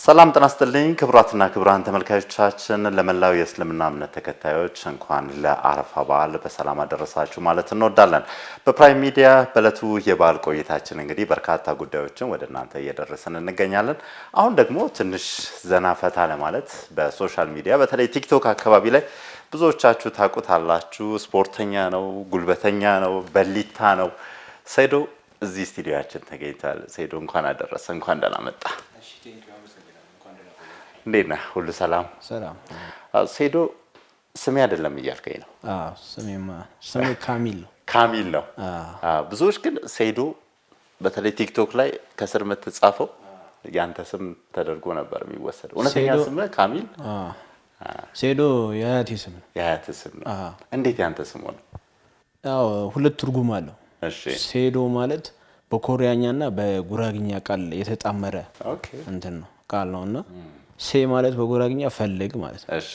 ሰላም ጤና ይስጥልኝ ክቡራትና ክቡራን ተመልካቾቻችን ለመላው የእስልምና እምነት ተከታዮች እንኳን ለአረፋ በዓል በሰላም አደረሳችሁ ማለት እንወዳለን። በፕራይም ሚዲያ በእለቱ የበዓል ቆይታችን እንግዲህ በርካታ ጉዳዮችን ወደ እናንተ እያደረስን እንገኛለን። አሁን ደግሞ ትንሽ ዘና ፈታ ለማለት በሶሻል ሚዲያ በተለይ ቲክቶክ አካባቢ ላይ ብዙዎቻችሁ ታውቁታላችሁ። ስፖርተኛ ነው፣ ጉልበተኛ ነው፣ በሊታ ነው። ሰይዶ እዚህ ስቱዲዮአችን ተገኝቷል። ሰይዶ እንኳን አደረሰ፣ እንኳን ደህና መጣ። እንዴት ነህ? ሁሉ ሰላም? ሰላም። ሰይዶ ስሜ አይደለም እያልከኝ ነው? ስሜ ካሚል ነው። ካሚል ነው። ብዙዎች ግን ሰይዶ በተለይ ቲክቶክ ላይ ከስር የምትጻፈው ያንተ ስም ተደርጎ ነበር የሚወሰደው። እውነተኛ ስም ካሚል? ሰይዶ የአያቴ ስም ነው። የአያቴ ስም ነው። እንዴት ያንተ ስም ሆነ? ያው ሁለት ትርጉም አለው። እሺ። ሰይዶ ማለት በኮሪያኛና በጉራግኛ ቃል የተጣመረ እንትን ነው ቃል ነውና ሴ ማለት በጉራግኛ ፈልግ ማለት ነው። እሺ።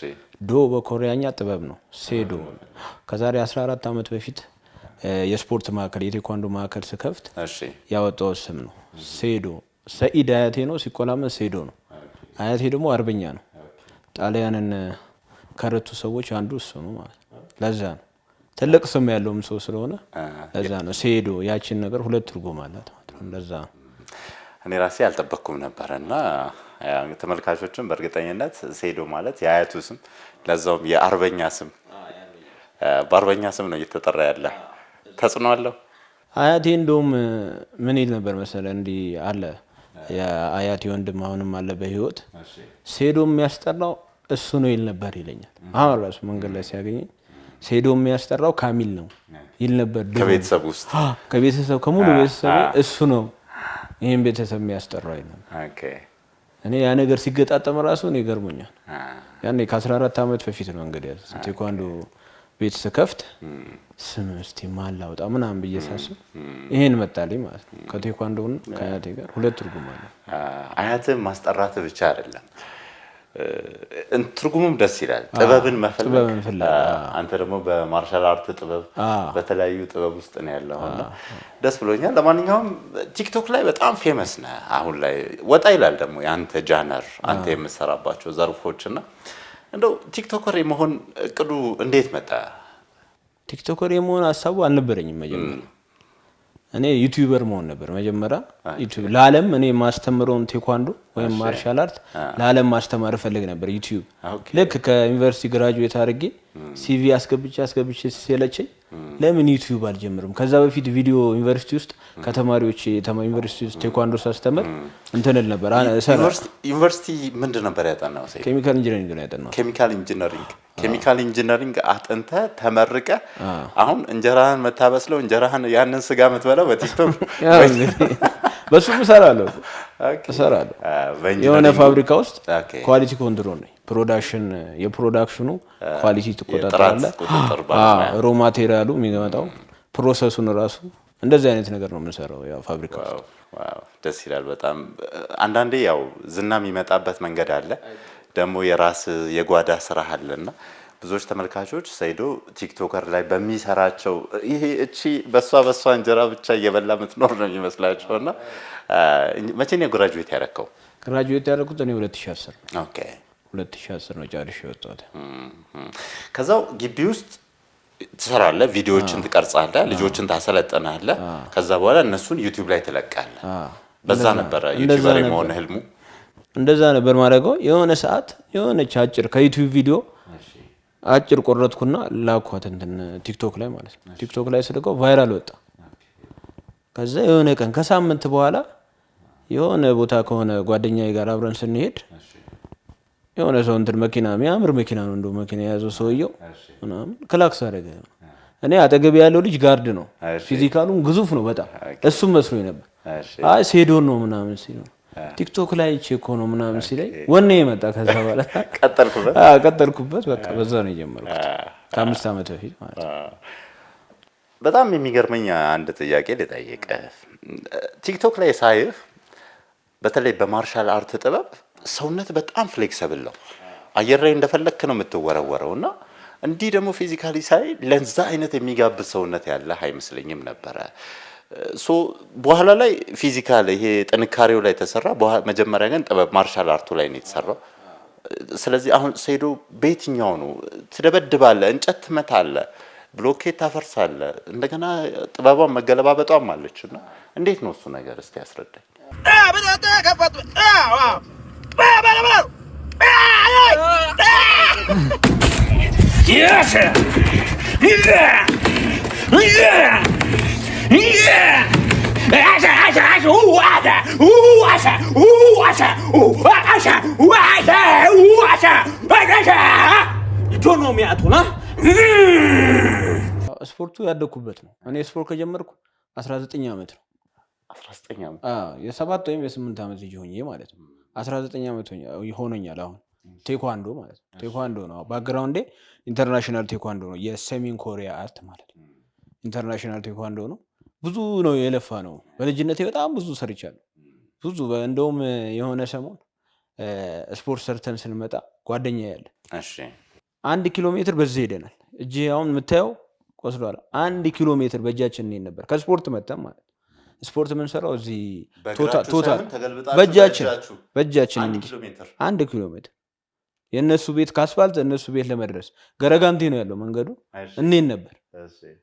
ዶ በኮሪያኛ ጥበብ ነው። ሰይዶ ከዛሬ 14 ዓመት በፊት የስፖርት ማዕከል የቴኳንዶ ማዕከል ስከፍት ያወጣው ስም ነው። ሰይዶ ሰኢድ አያቴ ነው፣ ሲቆላመጥ ሰይዶ ነው። አያቴ ደግሞ አርበኛ ነው። ጣሊያንን ከረቱ ሰዎች አንዱ እሱ ነው ማለት ነው። ለዛ ነው ትልቅ ስም ያለውም ሰው ስለሆነ ለዛ ነው ሰይዶ። ያቺን ነገር ሁለት ትርጉም አላት ማለት ነው። ለዛ እኔ ራሴ አልጠበቅኩም ነበርና ተመልካቾችን በእርግጠኝነት ሰይዶ ማለት የአያቱ ስም ለዛውም የአርበኛ ስም በአርበኛ ስም ነው እየተጠራ ያለ። ተጽዕኖ አለው። አያቴ እንደውም ምን ይል ነበር መሰለ እንዲህ አለ የአያቴ ወንድም አሁንም አለ በህይወት ሰይዶ የሚያስጠራው እሱ ነው ይል ነበር ይለኛል። አሁን ራሱ መንገድ ላይ ሲያገኘኝ ሰይዶ የሚያስጠራው ካሚል ነው ይል ነበር። ከቤተሰብ ውስጥ ከቤተሰብ ከሙሉ ቤተሰብ እሱ ነው ይሄን ቤተሰብ የሚያስጠራው አይደለም። እኔ ያ ነገር ሲገጣጠም ራሱ ነው ይገርሞኛል። ያኔ ከ14 ዓመት በፊት ነው እንግዲህ ቴኳንዶ ቤት ስከፍት ስም እስቲ ማን ላውጣ ምናምን ብዬ ሳስብ ይሄን መጣልኝ ማለት ነው። ከቴኳንዶና ከአያቴ ጋር ሁለት ትርጉም አለ። አያትህ ማስጠራት ብቻ አይደለም ትርጉሙም ደስ ይላል። ጥበብን መፈለግ። አንተ ደግሞ በማርሻል አርት ጥበብ በተለያዩ ጥበብ ውስጥ ነው ያለውና ደስ ብሎኛል። ለማንኛውም ቲክቶክ ላይ በጣም ፌመስ ነህ አሁን ላይ። ወጣ ይላል ደግሞ ያንተ ጃነር አንተ የምትሰራባቸው ዘርፎችና እንደው ቲክቶከር የመሆን እቅዱ እንዴት መጣ? ቲክቶከር የመሆን ሐሳቡ አልነበረኝም መጀመሪያ። እኔ ዩቲዩበር መሆን ነበር መጀመሪያ። ዩቲዩብ ለዓለም እኔ ማስተምረውን ቴኳንዶ ወይም ማርሻል አርት ለዓለም ማስተማር ፈልግ ነበር። ዩቲዩብ ልክ ከዩኒቨርሲቲ ግራጁዌት አድርጌ ሲቪ አስገብቼ ሲለቸኝ ለምን ዩቲዩብ አልጀምርም? ከዛ በፊት ቪዲዮ ዩኒቨርሲቲ ውስጥ ከተማሪዎች ዩኒቨርሲቲ ውስጥ ቴኳንዶ ሳስተምር እንትንል ነበር። ዩኒቨርሲቲ ምንድን ነበር ያጠናው? ኬሚካል ኢንጂነሪንግ ነው ያጠናው። ኬሚካል ኢንጂነሪንግ አጥንተ ተመርቀ አሁን እንጀራህን መታበስለው እንጀራህን ያንን ስጋ የምትበላው በቲክቶክ በሱ እሰራለሁ። የሆነ ፋብሪካ ውስጥ ኳሊቲ ኮንትሮል ነው የፕሮዳክሽኑ ኳሊቲ ትቆጣጠራለህ። ሮ ማቴሪያሉ የሚመጣው ፕሮሰሱን ራሱ እንደዚህ አይነት ነገር ነው የምንሰራው ያው ፋብሪካ ውስጥ። ዋው ደስ ይላል በጣም። አንዳንዴ ያው ዝና የሚመጣበት መንገድ አለ፣ ደግሞ የራስ የጓዳ ስራ አለና ብዙዎች ተመልካቾች ሰይዶ ቲክቶከር ላይ በሚሰራቸው ይሄ እቺ በሷ እንጀራ ብቻ እየበላ የምትኖር ነው የሚመስላቸውና መቼ ነው ግራጁዌት ያደረከው? ግራጁዌት ያደረኩት እኔ 2010 ነው። ኦኬ 2010 ነው ጨርሼ የወጣሁት። ከዛው ግቢ ውስጥ ትሰራለህ፣ ቪዲዮዎችን ትቀርጻለህ፣ ልጆችን ታሰለጥናለህ። ከዛ በኋላ እነሱን ዩቲዩብ ላይ ትለቃለህ። በዛ ነበር ዩቲዩበር የመሆን ህልሙ? እንደዛ ነበር ማድረገው። የሆነ ሰዓት የሆነች አጭር ከዩቲዩብ ቪዲዮ አጭር ቆረጥኩና ላኳት እንትን ቲክቶክ ላይ ማለት ነው። ቲክቶክ ላይ ስልከው ቫይራል ወጣ። ከዛ የሆነ ቀን ከሳምንት በኋላ የሆነ ቦታ ከሆነ ጓደኛዬ ጋር አብረን ስንሄድ የሆነ ሰው እንትን መኪና የሚያምር መኪና ነው እንደው መኪና የያዘው ሰውየው ምናምን ክላክስ አደረገ። እኔ አጠገብ ያለው ልጅ ጋርድ ነው፣ ፊዚካሉም ግዙፍ ነው በጣም። እሱም መስሎኝ ነበር። አይ ሰይዶን ነው ምናምን ሲል ቲክቶክ ላይ ቼክ ነው ምናምን ሲለኝ ወኔ መጣ። ከዛ በኋላ ቀጠልኩበት። በቃ በዛ ነው የጀመርኩት ከ5 ዓመት በፊት ማለት ነው። በጣም የሚገርመኝ አንድ ጥያቄ ልጠይቅ። ቲክቶክ ላይ ሳይህ በተለይ በማርሻል አርት ጥበብ ሰውነት በጣም ፍሌክሲብል ነው። አየር ላይ እንደፈለክ ነው የምትወረወረውና እንዲህ ደግሞ ፊዚካሊ ሳይ ለዛ አይነት የሚጋብዝ ሰውነት ያለ አይመስለኝም ነበረ። በኋላ ላይ ፊዚካል ይሄ ጥንካሬው ላይ ተሰራ። መጀመሪያ ግን ጥበብ ማርሻል አርቱ ላይ ነው የተሰራው። ስለዚህ አሁን ሴዶ በየትኛው ነው ትደበድባለህ፣ እንጨት ትመታለህ፣ ብሎኬት ታፈርሳለህ፣ እንደገና ጥበቧን መገለባበጧም አለችና እንዴት ነው እሱ ነገር እስቲ ያስረዳኝ። ስፖርቱ ያደኩበት ነው። እኔ ስፖርት ከጀመርኩ 19 ዓመት ነው። 19 ዓመት የ7 ወይም የ8 ዓመት ልጅ ሆኜ ማለት ነው። 19 ዓመት ሆኖኛል አሁን። ቴኳንዶ ማለት ነው። ቴኳንዶ ነው ባክግራውንዴ። ኢንተርናሽናል ቴኳንዶ ነው፣ የሰሜን ኮሪያ አርት ማለት ነው። ኢንተርናሽናል ቴኳንዶ ነው። ብዙ ነው የለፋ ነው። በልጅነቴ በጣም ብዙ ሰርቻለሁ። ብዙ እንደውም የሆነ ሰሞን ስፖርት ሰርተን ስንመጣ ጓደኛ ያለ 1 ኪሎ ሜትር በዚህ ሄደናል። እጅ አሁን የምታየው ቆስሏል። 1 ኪሎ ሜትር በእጃችን እንሄድ ነበር ከስፖርት መተን ማለት ነው። ስፖርት የምንሰራው እዚህ ቶታል በእጃችን 1 ኪሎ ሜትር የእነሱ ቤት ከአስፋልት እነሱ ቤት ለመድረስ ገረጋንቲ ነው ያለው መንገዱ። እንሄድ ነበር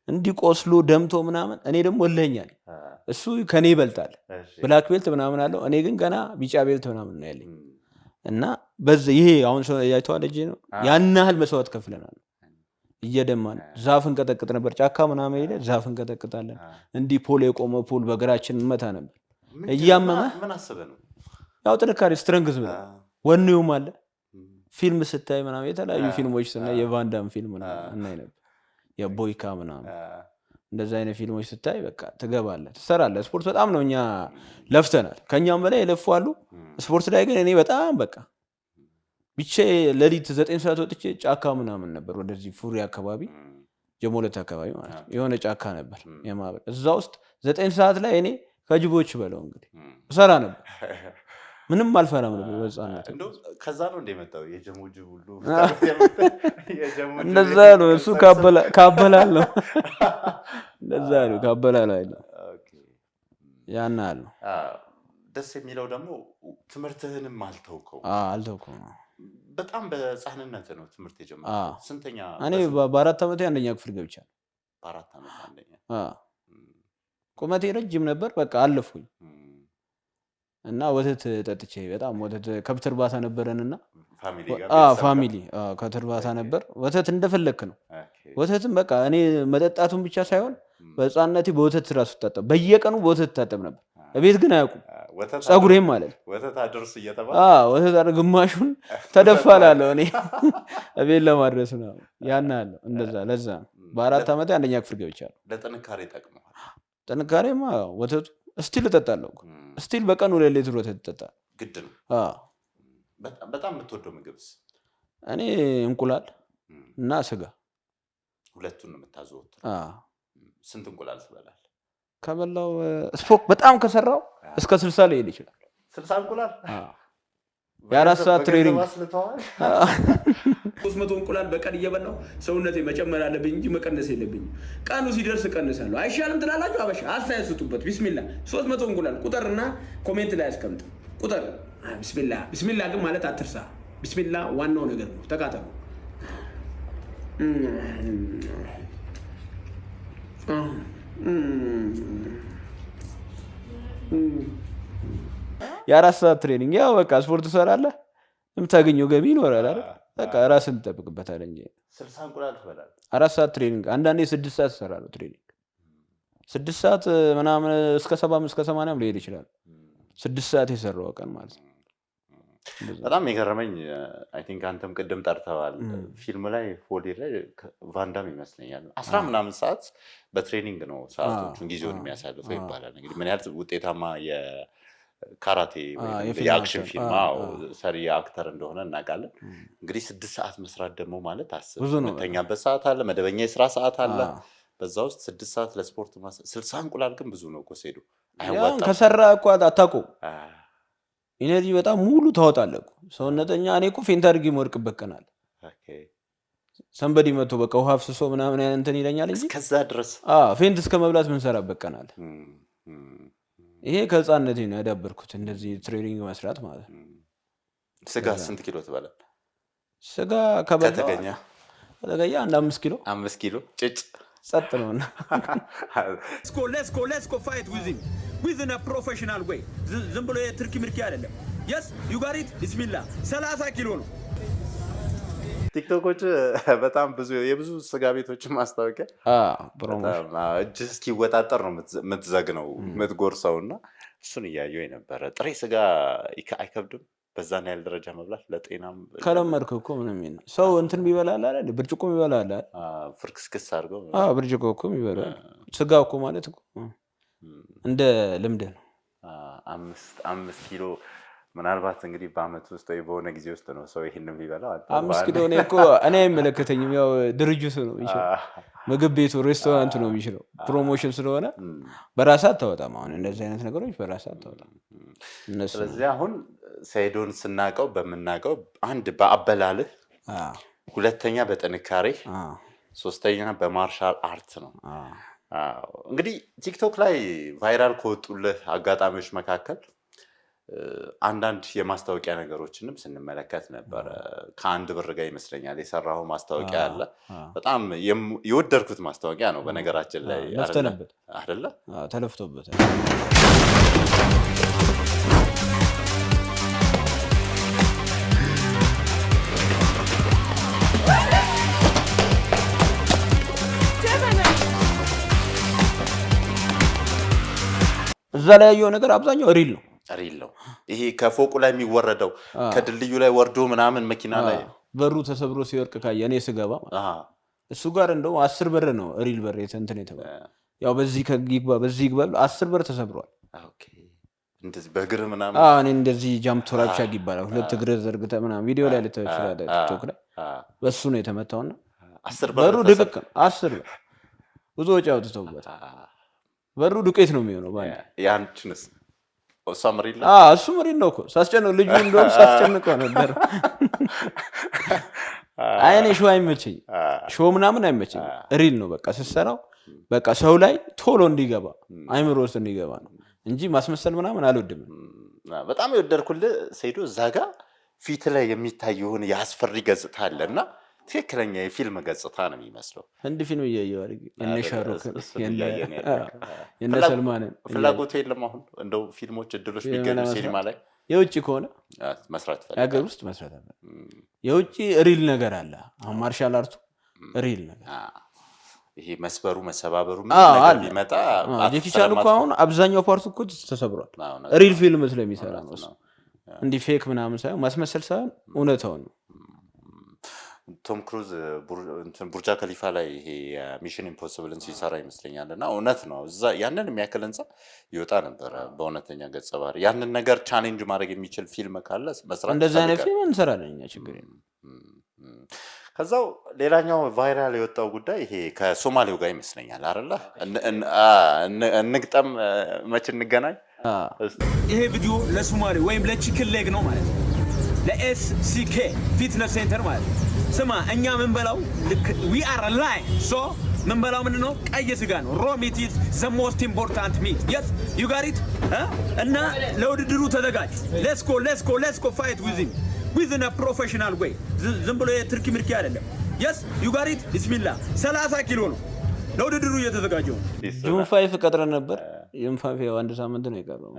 እንዲህ ቆስሎ ደምቶ ምናምን። እኔ ደግሞ እልኸኛ ነኝ። እሱ ከኔ ይበልጣል፣ ብላክ ቤልት ምናምን አለው። እኔ ግን ገና ቢጫ ቤልት ምናምን ነው ያለኝ። እና በዚህ ይሄ አሁን ሰው ያይተዋል እጄ ነው። ያን ያህል መስዋዕት ከፍለናል። እየደማን ዛፍ እንቀጠቅጥ ነበር። ጫካ ምናምን ሄደ ዛፍ እንቀጠቅጣለን። እንዲህ ፖል የቆመ ፖል በእግራችን እንመታ ነበር። እያመመ ያው ጥንካሬ ስትረንግዝ ወኔውም አለ። ፊልም ስታይ ምናምን የተለያዩ ፊልሞች ስናይ የቫንዳም ፊልም ምናምን እናይ ነበር፣ የቦይካ ምናምን እንደዛ አይነት ፊልሞች ስታይ በቃ ትገባለህ፣ ትሰራለህ። ስፖርት በጣም ነው እኛ ለፍተናል። ከኛም በላይ የለፉ አሉ ስፖርት ላይ። ግን እኔ በጣም በቃ ብቻ ሌሊት 9 ሰዓት ወጥቼ ጫካ ምናምን ነበር፣ ወደዚህ ፉሪ አካባቢ ጀሞለት አካባቢ ማለት ነው። የሆነ ጫካ ነበር የማበል እዛ ውስጥ 9 ሰዓት ላይ እኔ ከጅቦች በለው እንግዲህ እሰራ ነበር። ምንም አልፈራም ነበር በሕፃንነት። ከዛ ነው እንደመጣው የጀሞ ጅብ ሁሉ እንደዛ ነው። እሱ ካበላል ነው እንደዛ ነው ካበላል አይደል? ያን አለ። ደስ የሚለው ደግሞ ትምህርትህንም አልተውከው። አልተውከው። በጣም በሕፃንነት ነው ትምህርት የጀመረው። ስንተኛ? እኔ በ4 ዓመቴ 1ኛ ክፍል ገብቻለሁ። በ4 ዓመት 1ኛ። ቁመቴ ረጅም ነበር። በቃ አለፍኩኝ። እና ወተት ጠጥቼ በጣም ወተት ከብት እርባታ ነበረንና ፋሚሊ ከብት እርባታ ነበር። ወተት እንደፈለክ ነው። ወተትም በቃ እኔ መጠጣቱን ብቻ ሳይሆን በሕፃንነቴ በወተት ራሱ ታጠብ፣ በየቀኑ በወተት ታጠብ ነበር። ቤት ግን አያውቁም። ጸጉሬም ማለት ወተት አድርስ እየተባለ ወተት ግማሹን ተደፋላለሁ እኔ ቤት ለማድረስ ነው። ያን አለው እንደዛ። ለዛ በ4 ዓመቴ 1ኛ ክፍል ገብቻለሁ። ለጥንካሬ ጠቅመዋል። ጥንካሬማ ወተቱ እስቲል እጠጣለሁ። እስቲል በቀን 2 ሊትር ወተት እጠጣለሁ። ግድ ነው። በጣም የምትወደው ምግብስ? እኔ እንቁላል እና ስጋ ሁለቱን ነው የምታዘወትር? ስንት እንቁላል ትበላለህ? ከበላው ስፖርት በጣም ከሰራው እስከ 60 ሊሄድ ይችላል። 60 እንቁላል? የ4 ሰዓት ትሬኒንግ 300 እንቁላል በቀን እየበላው ሰውነቴ መጨመር አለብኝ እንጂ መቀነስ የለብኝም። ቀኑ ሲደርስ እቀንሳለሁ። አይሻልም ትላላችሁ? አበሻ አስተያየት ስጡበት። ቢስሚላ 300 እንቁላል ቁጥርና ኮሜንት ላይ አስቀምጥ። ቁጥር ቢስሚላ። ቢስሚላ ግን ማለት አትርሳ። ቢስሚላ ዋናው ነገር ነው። ተቃጠሉ። የ4 ሰዓት ትሬኒንግ ያው በቃ ስፖርት ትሰራለህ፣ የምታገኘው ገቢ ይኖራል አይደል? በቃ ራስን ትጠብቅበታለህ እንጂ 60 እንቁላል ትበላለህ። 4 ሰዓት ትሬኒንግ፣ አንዳንዴ 6 ሰዓት እሰራለሁ ትሬኒንግ። 6 ሰዓት ምናምን እስከ 70 እስከ 80 ሊሄድ ይችላል። 6 ሰዓት የሰራው ቀን ማለት ነው። በጣም የገረመኝ አይ ቲንክ አንተም ቅድም ጠርተዋል ፊልም ላይ ፎሊ ላይ ቫንዳም ይመስለኛል 10 ምናምን ሰዓት በትሬኒንግ ነው ሰዓቶቹን ጊዜውን የሚያሳልፈው ይባላል። እንግዲህ ምን ያህል ውጤታማ የካራቴ ወይ የአክሽን ፊልም ሰሪ አክተር እንደሆነ እናውቃለን። እንግዲህ 6 ሰዓት መስራት ደግሞ ማለት አስብ፣ መተኛበት ሰዓት አለ፣ መደበኛ የስራ ሰዓት አለ። በዛ ውስጥ 6 ሰዓት ለስፖርት 60 እንቁላል ግን ብዙ ነው እኮ ሴዱ አይዋጣም። ከሰራ እኮ አታውቀውም። ኢነርጂ በጣም ሙሉ ታወጣለህ እኮ ሰውነተኛ። እኔ እኮ ፌንት አድርጌ የምወድቅበት ቀን አለ። ሰንበዲ መጥቶ በቃ ውሃ አፍስሶ ምናምን እንትን ይለኛል እንጂ እስከዛ ድረስ ፌንት እስከ መብላት ምን ሰራበት ቀን አለ። ይሄ ከህፃንነቴ ነው ያዳበርኩት እንደዚህ ትሬኒንግ መስራት ማለት ነው። ስጋ ስንት ኪሎ ትበላለህ? ስጋ ከተገኘ አንድ 5 ኪሎ 5 ኪሎ ጭጭ ጸጥ ነው። let's go fight within a professional way ዝም ብሎ የትርኪ ምርኪ አይደለም። yes you got it bismillah 30 ኪሎ ነው። ቲክቶኮች በጣም የብዙ ስጋ ቤቶችን ማስታወቂያ እጅ እስኪወጣጠር ነው የምትዘግነው የምትጎርሰውና እሱን እያየሁ የነበረ። ጥሬ ስጋ አይከብድም በዛን ያህል ደረጃ መብላት ለጤናም ከለመድከው እኮ ምንም ነው። ሰው እንትን ቢበላል አይደል ብርጭቆ ቢበላል አይደል ፍርክስክስ አድርገው ብርጭቆ እኮ ይበላል። ስጋ እኮ ማለት እኮ እንደ ልምድ ነው። 5 ኪሎ ምናልባት እንግዲህ በአመት ውስጥ ወይ በሆነ ጊዜ ውስጥ ነው ሰው ይሄንን ቢበላው 5 ኪሎ እኔ አይመለከተኝም። ያው ድርጅቱ ነው የሚችለው፣ ምግብ ቤቱ ሬስቶራንቱ ነው የሚችለው። ፕሮሞሽን ስለሆነ በራስህ አታወጣም። አሁን እንደዚህ አይነት ነገሮች በራስህ አታወጣም። ስለዚህ አሁን ሰይዶን ስናቀው በምናቀው አንድ በአበላልህ፣ ሁለተኛ በጥንካሬ፣ ሶስተኛ በማርሻል አርት ነው። እንግዲህ ቲክቶክ ላይ ቫይራል ከወጡልህ አጋጣሚዎች መካከል አንዳንድ የማስታወቂያ ነገሮችንም ስንመለከት ነበረ። ከአንድ ብር ጋር ይመስለኛል የሰራው ማስታወቂያ አለ። በጣም የወደድኩት ማስታወቂያ ነው በነገራችን ላይ አይደለ? ተለፍቶበታል። እዛ ላይ ያየው ነገር አብዛኛው ሪል ነው። ይሄ ከፎቁ ላይ የሚወረደው ከድልድዩ ላይ ወርዶ ምናምን መኪና ላይ በሩ ተሰብሮ ሲወርቅ ካየ እኔ ስገባ እሱ ጋር እንደው 10 ብር ነው ሪል ብር እንትን የተባለ ያው በዚህ ከግባ በዚህ ይግባ 10 ብር ተሰብሯል። እንደዚህ በእግር ምናምን እኔ እንደዚህ ጃምፕ ቶራቻ ይባላል። ሁለት እግር ዘርግተ ምናምን ቪዲዮ ላይ ልታዩ ይችላል ቲክቶክ ላይ። በሱ ነው የተመታውና 10 በሩ ድቅቅ 10 ብር ብዙ ወጪ አውጥተውበት በሩ ዱቄት ነው የሚሆነው ባንድ ያንቺንስ እሱ መሪል ነው እኮ ሳስጨነው ልጁ እንደውም ሳስጨንቀው ነበር። አይኔ ሾው አይመቸኝ ሾው ምናምን አይመቸኝ። ሪል ነው በቃ ስትሰራው በቃ ሰው ላይ ቶሎ እንዲገባ አይምሮ ውስጥ እንዲገባ ነው እንጂ ማስመሰል ምናምን አልወድም። በጣም የወደድኩልህ ሰይዶ እዛ ጋር ፊት ላይ የሚታይ የሆነ የአስፈሪ ገጽታ አለና ትክክለኛ የፊልም ገጽታ ነው የሚመስለው። ህንድ ፊልም እያየሁ አይደል? እነ ሻሩክ የነ ሰልማን ፍላጎቱ የለም። አሁን እንደው ፊልሞች እድሎች ቢገኙ ሲኒማ ላይ የውጭ ከሆነ መስራት ፈልጋለሁ። ሀገር ውስጥ መስራት አለ። የውጭ ሪል ነገር አለ። አሁን ማርሻል አርቱ ሪል ነገር ይሄ መስበሩ መሰባበሩ ምን ነገር ቢመጣ ዲጂታል እኮ አሁን አብዛኛው ፓርት እኮ ተሰብሯል። ሪል ፊልም ስለሚሰራ ነው እሱ። እንዲህ ፌክ ምናምን ሳይሆን ማስመሰል ሳይሆን እውነታውን ነው። ቶም ክሩዝ ቡርጃ ከሊፋ ላይ ይሄ ሚሽን ኢምፖሲብልን ሲሰራ ይመስለኛል እና እውነት ነው እዛ ያንን የሚያክል ህንፃ ይወጣ ነበረ በእውነተኛ ገጸ ባህሪ። ያንን ነገር ቻሌንጅ ማድረግ የሚችል ፊልም ካለ መስራት እንደዛ አይነት ፊልም እንሰራለን እኛ ችግር የለም። ከዛው ሌላኛው ቫይራል የወጣው ጉዳይ ይሄ ከሶማሌው ጋር ይመስለኛል አይደለ? እንግጠም መች እንገናኝ። ይሄ ቪዲዮ ለሶማሌ ወይም ለቺክን ሌግ ነው ማለት ነው፣ ለኤስሲኬ ፊትነስ ሴንተር ማለት ነው። ስማ እኛ ምንበላው we are alive so ምንበላው ምን ነው? ቀይ ስጋ ነው። raw meat is the most important meat. yes you got it እና ለውድድሩ ተዘጋጅ። let's go fight within a professional way ዝም ብሎ የትርኪ ምርኪ አይደለም። yes you got it bismillah 30 ኪሎ ነው ለውድድሩ እየተዘጋጀው። ጁን 5 ቀጥረን ነበር። ጁን 5 አንድ ሳምንት ነው የቀረው።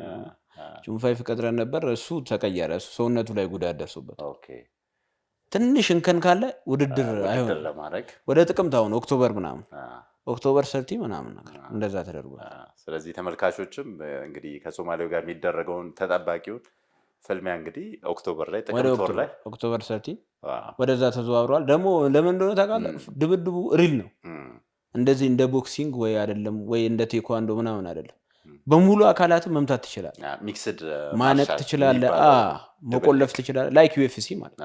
ጁን 5 ቀጥረን ነበር። እሱ ተቀየረ። እሱ ሰውነቱ ላይ ጉዳት ደርሶበት ትንሽ እንከን ካለ ውድድር አይሆንም ለማድረግ ወደ ጥቅምት አሁን ኦክቶበር ምናምን ኦክቶበር 30 ምናምን ነገር እንደዛ ተደርጓል። ስለዚህ ተመልካቾችም እንግዲህ ከሶማሌው ጋር የሚደረገውን ተጠባቂውን ፍልሚያ እንግዲህ ኦክቶበር ላይ ጥቅምት ወር ላይ ኦክቶበር 30 ወደዛ ተዘዋውሯል። ደግሞ ለምን እንደሆነ ታውቃለህ? ድብድቡ ሪል ነው። እንደዚህ እንደ ቦክሲንግ ወይ አይደለም ወይ እንደ ቴኳንዶ ምናምን አይደለም። በሙሉ አካላት መምታት ትችላለህ፣ ሚክስድ ማነቅ ትችላለህ፣ መቆለፍ ትችላለህ። ላይክ ዩኤፍሲ ማለት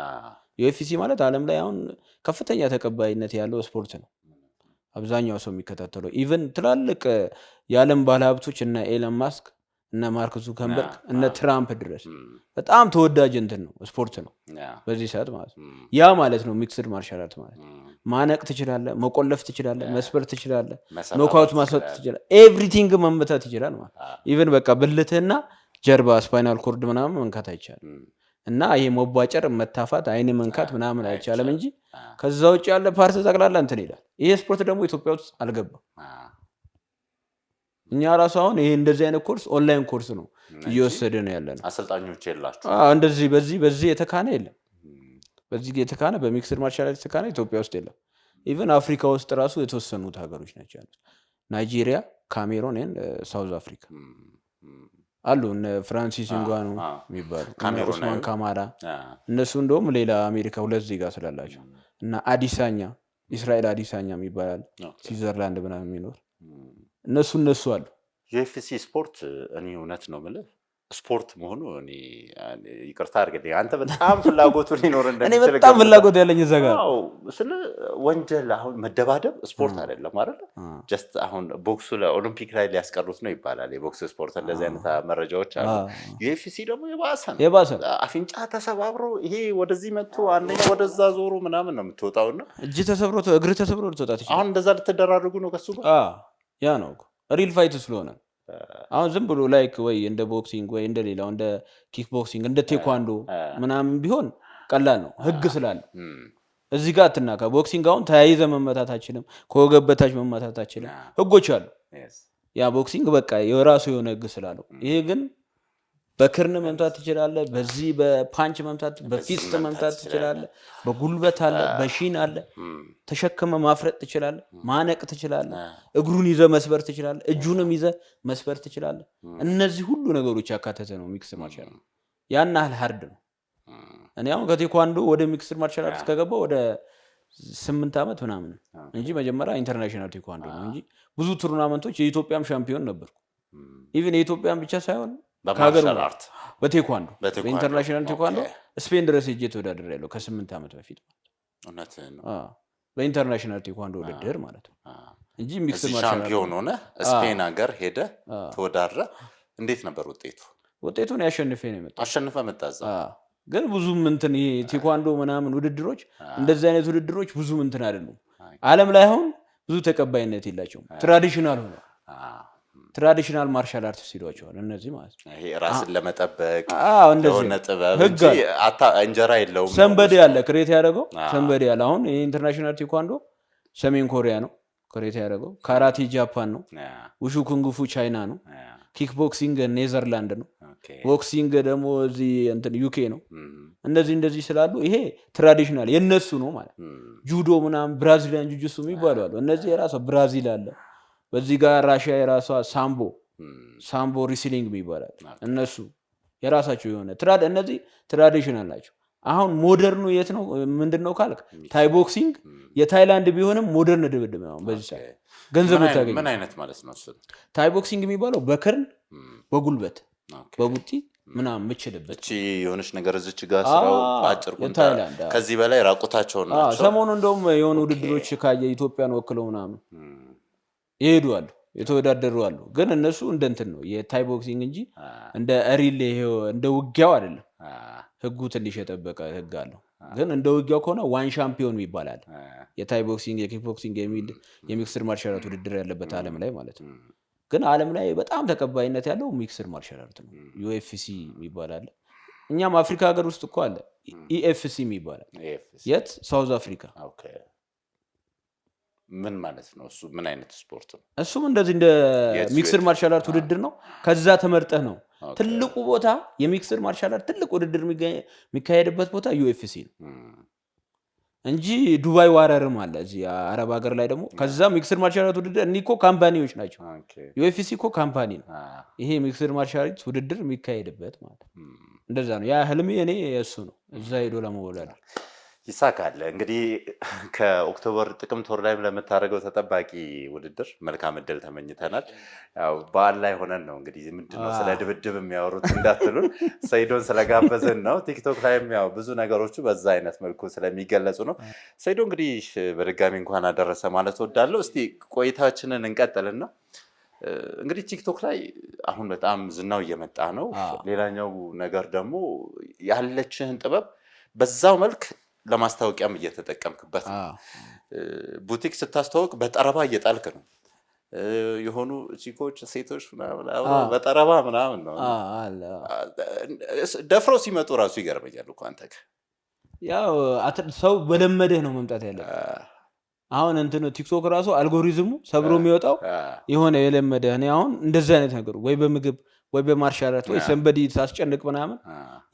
ዩኤፍሲ ማለት ዓለም ላይ አሁን ከፍተኛ ተቀባይነት ያለው ስፖርት ነው። አብዛኛው ሰው የሚከታተለው ኢቨን ትላልቅ የዓለም ባለሀብቶች እና ኤለን ማስክ እና ማርክ ዙከርበርግ እና ትራምፕ ድረስ በጣም ተወዳጅ እንትን ነው ስፖርት ነው በዚህ ሰዓት ማለት ነው። ያ ማለት ነው ሚክስድ ማርሻል አርት ማለት ማነቅ ትችላለህ፣ መቆለፍ ትችላለህ፣ መስበር ትችላለህ፣ ኖክአውት ማስወጥ ትችላለህ። ኤቭሪቲንግ መመታት ይችላል ማለት ኢቭን በቃ ብልትህና ጀርባ ስፓይናል ኮርድ ምናምን መንካት አይቻልም። እና ይሄ መቧጨር፣ መታፋት፣ አይን መንካት ምናምን አይቻልም እንጂ ከዛ ውጭ ያለ ፓርት ጠቅላላ እንትን ይላል። ይሄ ስፖርት ደግሞ ኢትዮጵያ ውስጥ አልገባም። እኛ ራሱ አሁን ይሄ እንደዚህ አይነት ኮርስ ኦንላይን ኮርስ ነው እየወሰደ ነው ያለ ነው። አሰልጣኞች የላችሁ? እንደዚህ በዚህ የተካነ የለም። በዚህ የተካነ በሚክስድ ማርሻል አርት የተካነ ኢትዮጵያ ውስጥ የለም። ኢቨን አፍሪካ ውስጥ ራሱ የተወሰኑት ሀገሮች ናቸው ያሉት። ናይጄሪያ፣ ካሜሮን፣ ሳውዝ አፍሪካ አሉ። እነ ፍራንሲስ ንጋኑ የሚባሉ ኡስማን ካማራ እነሱ እንደውም ሌላ አሜሪካ 2 ዜጋ ስላላቸው እና አዲሳኛ እስራኤል አዲሳኛ የሚባላል ስዊዘርላንድ ምናምን የሚኖር እነሱ አሉ። ዩኤፍሲ ስፖርት እኔ እውነት ነው የምልህ ስፖርት መሆኑ እኔ ይቅርታ አድርግልኝ፣ አንተ በጣም ፍላጎቱ ሊኖር እንደሚችል እኔ በጣም ፍላጎት ያለኝ እዛ ጋር ስለ ወንጀል አሁን መደባደብ ስፖርት አይደለም አይደል? ጀስት አሁን ቦክሱ ለኦሎምፒክ ላይ ሊያስቀሩት ነው ይባላል የቦክስ ስፖርት። እንደዚህ አይነት መረጃዎች አሉ። ዩኤፍሲ ደግሞ የባሰ ነው። አፍንጫ ተሰባብሮ ይሄ ወደዚህ መጥቶ አንደኛ ወደዛ ዞሮ ምናምን ነው የምትወጣውና እጅ ተሰብሮ እግር ተሰብሮ ልትወጣ ትችላለህ። አሁን እንደዛ ልትደራርጉ ነው ከሱ ጋር? ያ ነው ሪል ፋይት ስለሆነ አሁን ዝም ብሎ ላይክ ወይ እንደ ቦክሲንግ ወይ እንደ ሌላው እንደ ኪክ ቦክሲንግ እንደ ቴኳንዶ ምናምን ቢሆን ቀላል ነው፣ ህግ ስላለ። እዚህ ጋር አትናካ። ቦክሲንግ አሁን ተያይዘ መመታታችንም ከወገብ በታች መመታታችንም ህጎች አሉ። ያ ቦክሲንግ በቃ የራሱ የሆነ ህግ ስላለው፣ ይሄ ግን በክርን መምታት ትችላለህ፣ በዚህ በፓንች መምታት፣ በፊስት መምታት ትችላለህ፣ በጉልበት አለ፣ በሺን አለ፣ ተሸክመ ማፍረጥ ትችላለህ፣ ማነቅ ትችላለህ፣ እግሩን ይዘ መስበር ትችላለህ፣ እጁንም ይዘ መስበር ትችላለህ። እነዚህ ሁሉ ነገሮች ያካተተ ነው ሚክስድ ማርሻል አርት። ያን ያህል ሃርድ ነው። እኔ አሁን ከቴኳንዶ ወደ ሚክስድ ማርሻል አርት ከገባ ወደ 8 ዓመት ምናምን እንጂ መጀመሪያ ኢንተርናሽናል ቴኳንዶ ነው እንጂ ብዙ ቱርናመንቶች የኢትዮጵያም ሻምፒዮን ነበርኩ። ኢቭን የኢትዮጵያን ብቻ ሳይሆን በቴኳንዶ በኢንተርናሽናል ቴኳንዶ ስፔን ድረስ ሄጄ ተወዳድሬያለሁ ከ8 ዓመት በፊት በኢንተርናሽናል ቴኳንዶ ውድድር ማለት ነው እንጂ ሚክስድ ማርሻል አርት ሻምፒዮን ሆነ ስፔን ሀገር ሄደ ተወዳድረ። እንዴት ነበር ውጤቱ? ውጤቱን ያሸንፈ ነው የመጣው። አሸንፈ መጣዛ። ግን ብዙም እንትን ይሄ ቴኳንዶ ምናምን ውድድሮች እንደዚህ አይነት ውድድሮች ብዙም እንትን አይደሉም። ዓለም ላይ አሁን ብዙ ተቀባይነት የላቸውም። ትራዲሽናል ሆነ ትራዲሽናል ማርሻል አርት ሲሏቸዋል እነዚህ ማለት ነው። ይሄ ራስን ለመጠበቅ እንደሆነ ጥበብ እንጂ እንጀራ የለውም። ሰንበዴ ያለ ክሬት ያደረገው ሰንበዴ ያለ አሁን ኢንተርናሽናል ቴኳንዶ ሰሜን ኮሪያ ነው ክሬት ያደረገው። ካራቴ ጃፓን ነው። ውሹ ኩንጉፉ ቻይና ነው። ኪክ ቦክሲንግ ኔዘርላንድ ነው። ቦክሲንግ ደግሞ እዚህ እንትን ዩኬ ነው። እንደዚህ ስላሉ ይሄ ትራዲሽናል የነሱ ነው ማለት። ጁዶ ምናምን ብራዚሊያን ጁጁሱ የሚባሉ አሉ። እነዚህ የራሷ ብራዚል አለ። በዚህ ጋር ራሽያ የራሷ ሳምቦ ሪስሊንግ ይባላል። እነሱ የራሳቸው የሆነ እነዚህ ትራዲሽናል ናቸው። አሁን ሞደርኑ የት ነው ምንድነው ካልክ ታይ ቦክሲንግ የታይላንድ ቢሆንም ሞደርን ድብድብ ነው። በዚህ ሰዓት ገንዘብ ታገኝ። ምን አይነት ማለት ነው እሱ? ታይ ቦክሲንግ የሚባለው በክርን በጉልበት በቡጢ ምናምን የምችልበት እቺ የሆነች ነገር እዚች ጋር ስራው አጭር ቁንጣ ከዚህ በላይ ራቁታቸው ናቸው። ሰሞኑ እንደውም የሆኑ ውድድሮች ካየ ኢትዮጵያን ወክለው ምናምን ይሄዱ አሉ፣ የተወዳደሩ አሉ። ግን እነሱ እንደ እንትን ነው የታይ ቦክሲንግ እንጂ እንደ ሪል እንደ ውጊያው አይደለም። ህጉ ትንሽ የጠበቀ ህግ አለው። ግን እንደ ውጊያው ከሆነ ዋን ሻምፒዮን ይባላል። የታይ ቦክሲንግ የኪክ ቦክሲንግ የሚል የሚክስድ ማርሻል አርት ውድድር ያለበት ዓለም ላይ ማለት ነው። ግን ዓለም ላይ በጣም ተቀባይነት ያለው ሚክስድ ማርሻል አርት ነው። ዩኤፍሲ ይባላል። እኛም አፍሪካ ሀገር ውስጥ እኮ አለ ኢኤፍሲ ይባላል። የት? ሳውዝ አፍሪካ። ምን ማለት ነው እሱ? ምን አይነት ስፖርት ነው? እሱም እንደዚህ እንደ ሚክስድ ማርሻል አርት ውድድር ነው። ከዛ ተመርጠህ ነው ትልቁ ቦታ የሚክስድ ማርሻል አርት ትልቁ ውድድር የሚካሄድበት ቦታ ዩኤፍሲ ነው እንጂ ዱባይ ዋረርም አለ እዚህ አረብ ሀገር ላይ ደግሞ። ከዛ ሚክስድ ማርሻል አርት ውድድር እኒ እኮ ካምፓኒዎች ናቸው። ዩኤፍሲ እኮ ካምፓኒ ነው። ይሄ ሚክስድ ማርሻል አርት ውድድር የሚካሄድበት ማለት እንደዛ ነው። ያ ህልሜ እኔ እሱ ነው፣ እዛ ሄዶ ለመወዳደር። ይሳካል እንግዲህ ከኦክቶበር ጥቅምት ወር ላይ ለምታደርገው ተጠባቂ ውድድር መልካም እድል ተመኝተናል። ያው በዓል ላይ ሆነን ነው እንግዲህ ምንድነው ስለ ድብድብ የሚያወሩት እንዳትሉን ሰይዶን ስለጋበዘን ነው። ቲክቶክ ላይም ያው ብዙ ነገሮቹ በዛ አይነት መልኩ ስለሚገለጹ ነው። ሰይዶ እንግዲህ በድጋሚ እንኳን አደረሰ ማለት እወዳለሁ። እስቲ ቆይታችንን እንቀጥልና እንግዲህ ቲክቶክ ላይ አሁን በጣም ዝናው እየመጣ ነው። ሌላኛው ነገር ደግሞ ያለችህን ጥበብ በዛው መልክ ለማስታወቂያም እየተጠቀምክበት ነው ቡቲክ ስታስተዋውቅ በጠረባ እየጣልክ ነው የሆኑ ቺኮች ሴቶች ምናምን በጠረባ ምናምን ነው ደፍሮ ሲመጡ ራሱ ይገርመኛል እኮ አንተ ያው ሰው በለመደህ ነው መምጣት ያለበት አሁን እንትን ቲክቶክ ራሱ አልጎሪዝሙ ሰብሮ የሚወጣው የሆነ የለመደህ እኔ አሁን እንደዚህ አይነት ነገር ወይ በምግብ ወይ በማርሻል አርት ወይ ሰንበዲ ታስጨንቅ ምናምን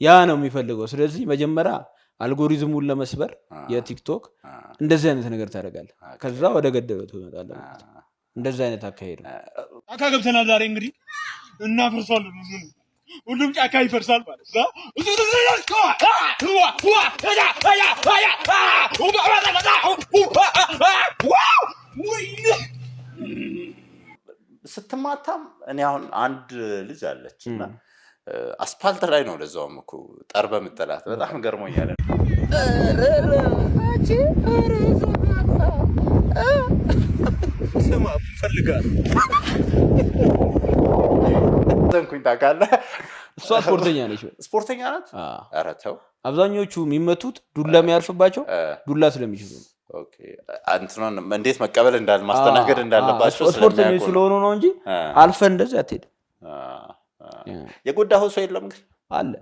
ያ ነው የሚፈልገው ስለዚህ መጀመሪያ አልጎሪዝሙን ለመስበር የቲክቶክ እንደዚህ አይነት ነገር ታደርጋለህ ከዛ ወደ ገደለው ትመጣለህ እንደዚህ አይነት አካሄድ ነው ጫካ ገብተናል ዛሬ እንግዲህ እናፈርሳለን ሁሉም ጫካ ይፈርሳል ማለት ነው ስትማታም እኔ አሁን አንድ ልጅ አለችና አስፋልት ላይ ነው ለዛውም እኮ ጠርበ ምጥላት በጣም ገርሞኛል ስማ ፈልጋለሁ ዘንኩኝ ታውቃለህ እሷ ስፖርተኛ ነች ስፖርተኛ ናት ኧረ ተው አብዛኞቹ የሚመቱት ዱላ የሚያርፍባቸው ዱላ ስለሚችሉ ነው ኦኬ አንተን እንዴት መቀበል ማስተናገድ እንዳለባቸው ስፖርተኞች ስለሆኑ ነው እንጂ አልፈ እንደዚህ አትሄድም የጎዳኸው ሰው የለም ግን አለ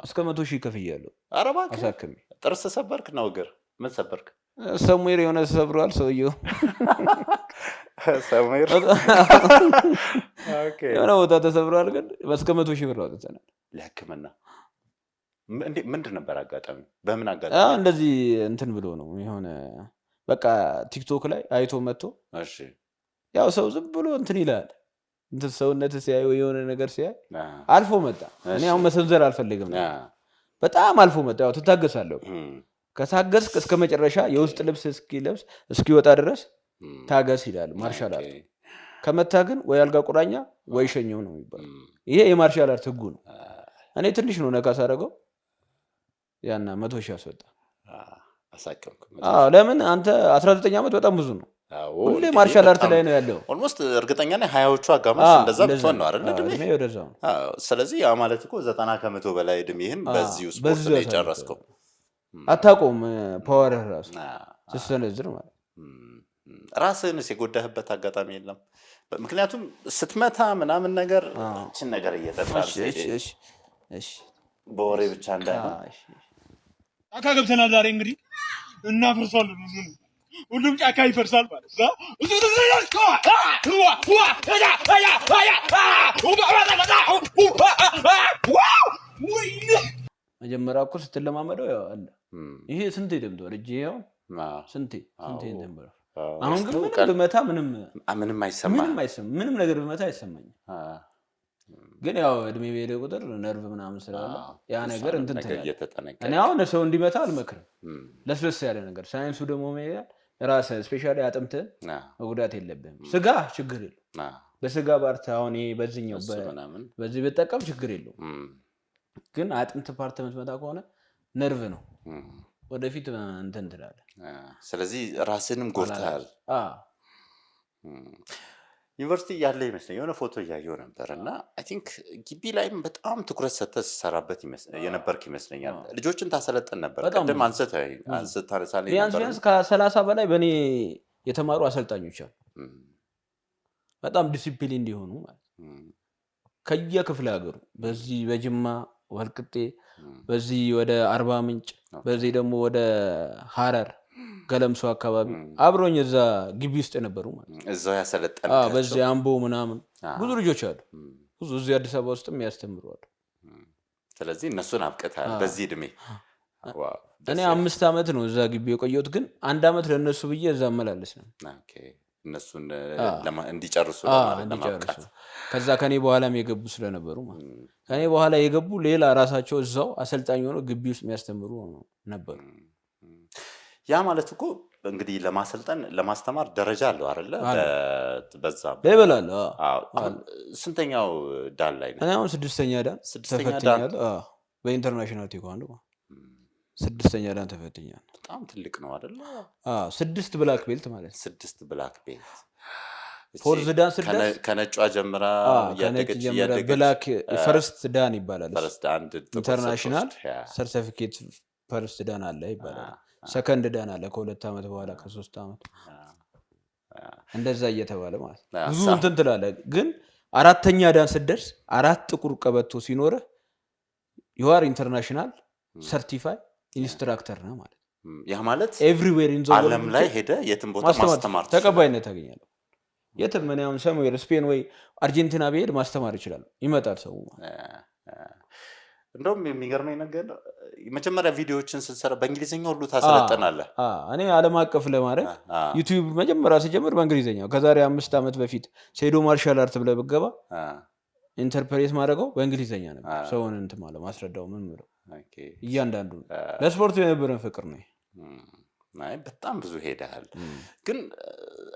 እስከ 100,000 ከፍያለሁ ኧረ እባክህ አሳክሜ ጥርስ ሰበርክ ነው እግር ምን ሰበርክ ሰሙር የሆነ ተሰብሯል ሰውየው ሰሙር ኦኬ የሆነ ቦታ ተሰብሯል ግን እስከ 100,000 ብር አውጥተናል ለህክምና ምንድን ነበር አጋጣሚ በምን አጋጣሚ እንደዚህ እንትን ብሎ ነው የሆነ በቃ ቲክቶክ ላይ አይቶ መጥቶ እሺ ያው ሰው ዝም ብሎ እንትን ይላል እንትን ሰውነት ሲያይ የሆነ ነገር ሲያይ አልፎ መጣ እኔ አሁን መሰንዘር አልፈልግም በጣም አልፎ መጣ ያው ትታገሳለህ ከታገስክ እስከ መጨረሻ የውስጥ ልብስ እስኪለብስ እስኪወጣ ድረስ ታገስ ይላል ማርሻል አርት ከመታ ግን ወይ አልጋ ቁራኛ ወይ ሸኘው ነው የሚባለው ይሄ የማርሻል አርት ህጉ ነው እኔ ትንሽ ነው ነካስ አደረገው ያና 100,000 አስወጣ አሳከምኩ ለምን አንተ 19 ዓመት በጣም ብዙ ነው ሁሌ ማርሻል አርት ላይ ነው ያለው ኦልሞስት እርግጠኛ ነኝ 20ዎቹ አጋማሽ እንደዛ ብትሆን ነው አይደል እድሜ ወደዛው ስለዚህ ያ ማለት እኮ 90% በላይ እድሜህን በዚህ ስፖርት ላይ ጨረስከው አታቆም ፓወር ራስ ተሰነዝር ማለት ራስህንስ የጎዳህበት አጋጣሚ የለም ምክንያቱም ስትመታ ምናምን ነገር እቺን ነገር እየተጣጣሽ እሺ በወሬ ብቻ እንዳይሆን ጫካ ገብተናል ዛሬ እንግዲህ እናፈርሳለን ሁሉም ጫካ ይፈርሳል ማለት ነው መጀመሪያ እኮ ስትለማመደው ያው አለ ይሄ ስንቴ ደምቷል እጄ ያው ስንቴ ደምቷል አሁን ግን ምንም ብመታ ምንም ምንም ነገር ብመታ አይሰማኝም ግን ያው እድሜ በሄደ ቁጥር ነርቭ ምናምን ስላለ ያ ነገር እንትን ተያለ እኔ አሁን ሰው እንዲመታ አልመክርም ለስለስ ያለ ነገር ሳይንሱ ደግሞ ማለት ራስ ስፔሻሊ አጥምተህ መጉዳት የለብህም ስጋ ችግር የለም በስጋ ባርታ አሁን በዚህኛው በዚህ በተጠቀም ችግር የለው ግን አጥምት ፓርት የምትመታ ከሆነ ነርቭ ነው ወደፊት እንትን ትላለህ ስለዚህ ራስንም ጎርታል ዩኒቨርሲቲ ያለ ይመስለኝ የሆነ ፎቶ ያየው ነበርና አይ ቲንክ ግቢ ላይም በጣም ትኩረት ሰጥተህ ሰራበት የነበርክ ይመስለኛል ልጆችን ታሰለጥን ነበር ቀደም አንስተታለሳለኝ ነበር ቢያንስ ከ30 በላይ በኔ የተማሩ አሰልጣኞች አሉ በጣም ዲሲፕሊን እንዲሆኑ ማለት ከየክፍለ ሀገሩ በዚህ በጅማ ወልቅጤ በዚህ ወደ አርባ ምንጭ በዚህ ደግሞ ወደ ሐረር ገለምሶ አካባቢ አብሮኝ እዛ ግቢ ውስጥ የነበሩ ማለት እዛው ያሰለጠናቸው በዚህ አምቦ ምናምን ብዙ ልጆች አሉ ብዙ እዚህ አዲስ አበባ ውስጥም ያስተምሩ አሉ ስለዚህ እነሱን አብቀታል በዚህ እድሜ እኔ 5 ዓመት ነው እዛ ግቢ የቆየሁት ግን 1 ዓመት ለነሱ ብዬ እዛ መላለስ ነው ኦኬ እነሱን እንዲጨርሱ ለማብቃት ከዛ ከኔ በኋላም የገቡ ስለነበሩ ማለት ከኔ በኋላ የገቡ ሌላ ራሳቸው እዛው አሰልጣኝ ሆነው ግቢ ውስጥ የሚያስተምሩ ነበሩ ያ ማለት እኮ እንግዲህ ለማሰልጠን ለማስተማር ደረጃ አለው አይደለ በዛ ሌቭል አለ ስንተኛው ዳን ላይ ነው እኔ አሁን 6ኛ ዳን ተፈትኛለሁ በኢንተርናሽናል ቴኳንዶ 6ኛ ዳን ተፈትኛለሁ በጣም ትልቅ ነው አይደለ 6 ብላክ ቤልት ማለት 6 ብላክ ቤልት ፎርዝ ዳን 6 ከነጯ ጀምራ ያደገች ብላክ ፈርስት ዳን ይባላል ፈርስት ዳን ኢንተርናሽናል ሰርቲፊኬት ፈርስት ዳን አለ ይባላል፣ ሰከንድ ዳን አለ ከ2 ዓመት በኋላ ከ3 ዓመት እንደዛ እየተባለ ማለት ብዙ እንትን ትላለህ። ግን 4ኛ ዳን ስትደርስ 4 ጥቁር ቀበቶ ሲኖርህ you are international certified instructor ነው ማለት። ያ ማለት ኤቭሪዌር ኢን ዘ ዓለም ላይ ሄደ የትም ቦታ ማስተማር ተቀባይነት ታገኛለህ። የትም ምን ያውን ሰምዌር ስፔን ወይ አርጀንቲና ብሄድ ማስተማር ይችላል፣ ይመጣል ሰው ማለት። እንደውም የሚገርመኝ ነገር መጀመሪያ ቪዲዮዎችን ስትሰራ በእንግሊዝኛ ሁሉ ታሰለጥናለህ። እኔ ዓለም አቀፍ ለማድረግ ዩቲዩብ መጀመሪያ ሲጀምር በእንግሊዝኛ ከዛሬ 5 ዓመት በፊት ሴዶ ማርሻል አርት ብለህ ብትገባ ኢንተርፕሬት ማድረገው በእንግሊዝኛ ነበር። ሰውን እንትን ማለት ማስረዳው ምን ምለው እያንዳንዱ ለስፖርቱ የነበረን ፍቅር ነው። በጣም ብዙ ሄደሃል። ግን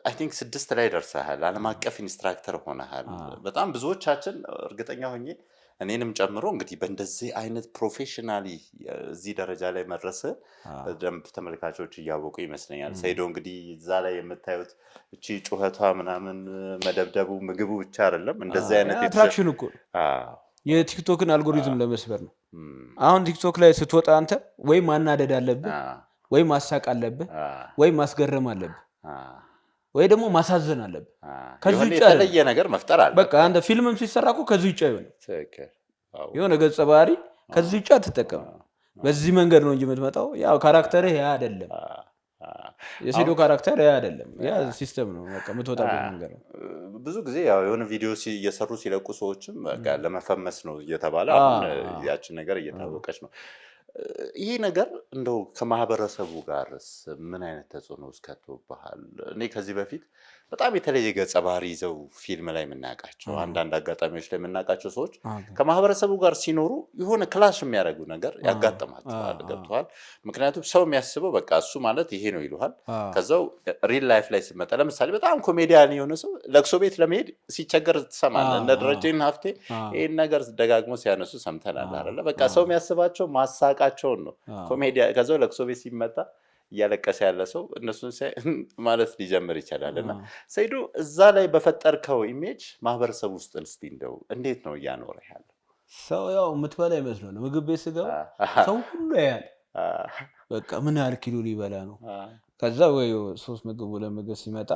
አይ ቲንክ 6 ላይ ደርሰሃል። ዓለም አቀፍ ኢንስትራክተር ሆነሃል። በጣም ብዙዎቻችን እርግጠኛ ሆኜ እኔንም ጨምሮ እንግዲህ በእንደዚህ አይነት ፕሮፌሽናሊ እዚህ ደረጃ ላይ መድረስ በደንብ ተመልካቾች እያወቁ ይመስለኛል። ሰይዶ እንግዲህ እዛ ላይ የምታዩት እቺ ጩኸቷ ምናምን መደብደቡ ምግቡ ብቻ አይደለም፣ እንደዚህ አይነት አትራክሽን እኮ የቲክቶክን አልጎሪዝም ለመስበር ነው። አሁን ቲክቶክ ላይ ስትወጣ አንተ ወይ ማናደድ አለብህ፣ ወይ ማሳቅ አለብህ፣ ወይ ማስገረም አለብህ፣ ወይ ደግሞ ማሳዘን አለብህ። ከዚህ ውጭ የተለየ ነገር መፍጠር አለ። በቃ አንተ ፊልምም ሲሰራ እኮ ከዚህ ውጭ አይሆንም። የሆነ ገጸ ባህሪ ከዚህ ውጭ አትጠቀምም። በዚህ መንገድ ነው እንጂ የምትመጣው። ያው ካራክተርህ ያ አይደለም፣ የሴዶ ካራክተር ያ አይደለም። ያ ሲስተም ነው በቃ የምትወጣበት መንገድ ነው። ብዙ ጊዜ ያው የሆነ ቪዲዮ እየሰሩ ሲለቁ ሰዎችም በቃ ለመፈመስ ነው እየተባለ አሁን ያችን ነገር እየታወቀች ነው። ይሄ ነገር እንደው ከማህበረሰቡ ጋርስ ምን አይነት ተጽዕኖ ውስጥ ከቶብሃል? እኔ ከዚህ በፊት በጣም የተለየ ገጸ ባህሪ ይዘው ፊልም ላይ የምናውቃቸው አንዳንድ አጋጣሚዎች ላይ የምናውቃቸው ሰዎች ከማህበረሰቡ ጋር ሲኖሩ የሆነ ክላሽ የሚያደርጉ ነገር ያጋጥማቸዋል። ገብቶሃል? ምክንያቱም ሰው የሚያስበው በቃ እሱ ማለት ይሄ ነው ይሉሃል። ከዛው ሪል ላይፍ ላይ ስመጣ ለምሳሌ በጣም ኮሜዲያን የሆነ ሰው ለቅሶ ቤት ለመሄድ ሲቸገር ትሰማለህ። እንደ ደረጀና ሀፍቴ ይህን ነገር ደጋግሞ ሲያነሱ ሰምተናል አይደለ? በቃ ሰው የሚያስባቸው ማሳቃቸውን ነው። ኮሜዲያ ከዛው ለቅሶ ቤት ሲመጣ እያለቀሰ ያለ ሰው እነሱን ማለት ሊጀምር ይችላል። እና ሰይዶ እዛ ላይ በፈጠርከው ኢሜጅ ማህበረሰብ ውስጥ እስቲ እንደው እንዴት ነው እያኖረ ያለው? ሰው ያው የምትበላ ይመስላል። ምግብ ቤት ስገባ ሰው ሁሉ ያያል። በቃ ምን ያህል ኪሎ ሊበላ ነው። ከዛ ወይ 3 ምግብ 2 ምግብ ሲመጣ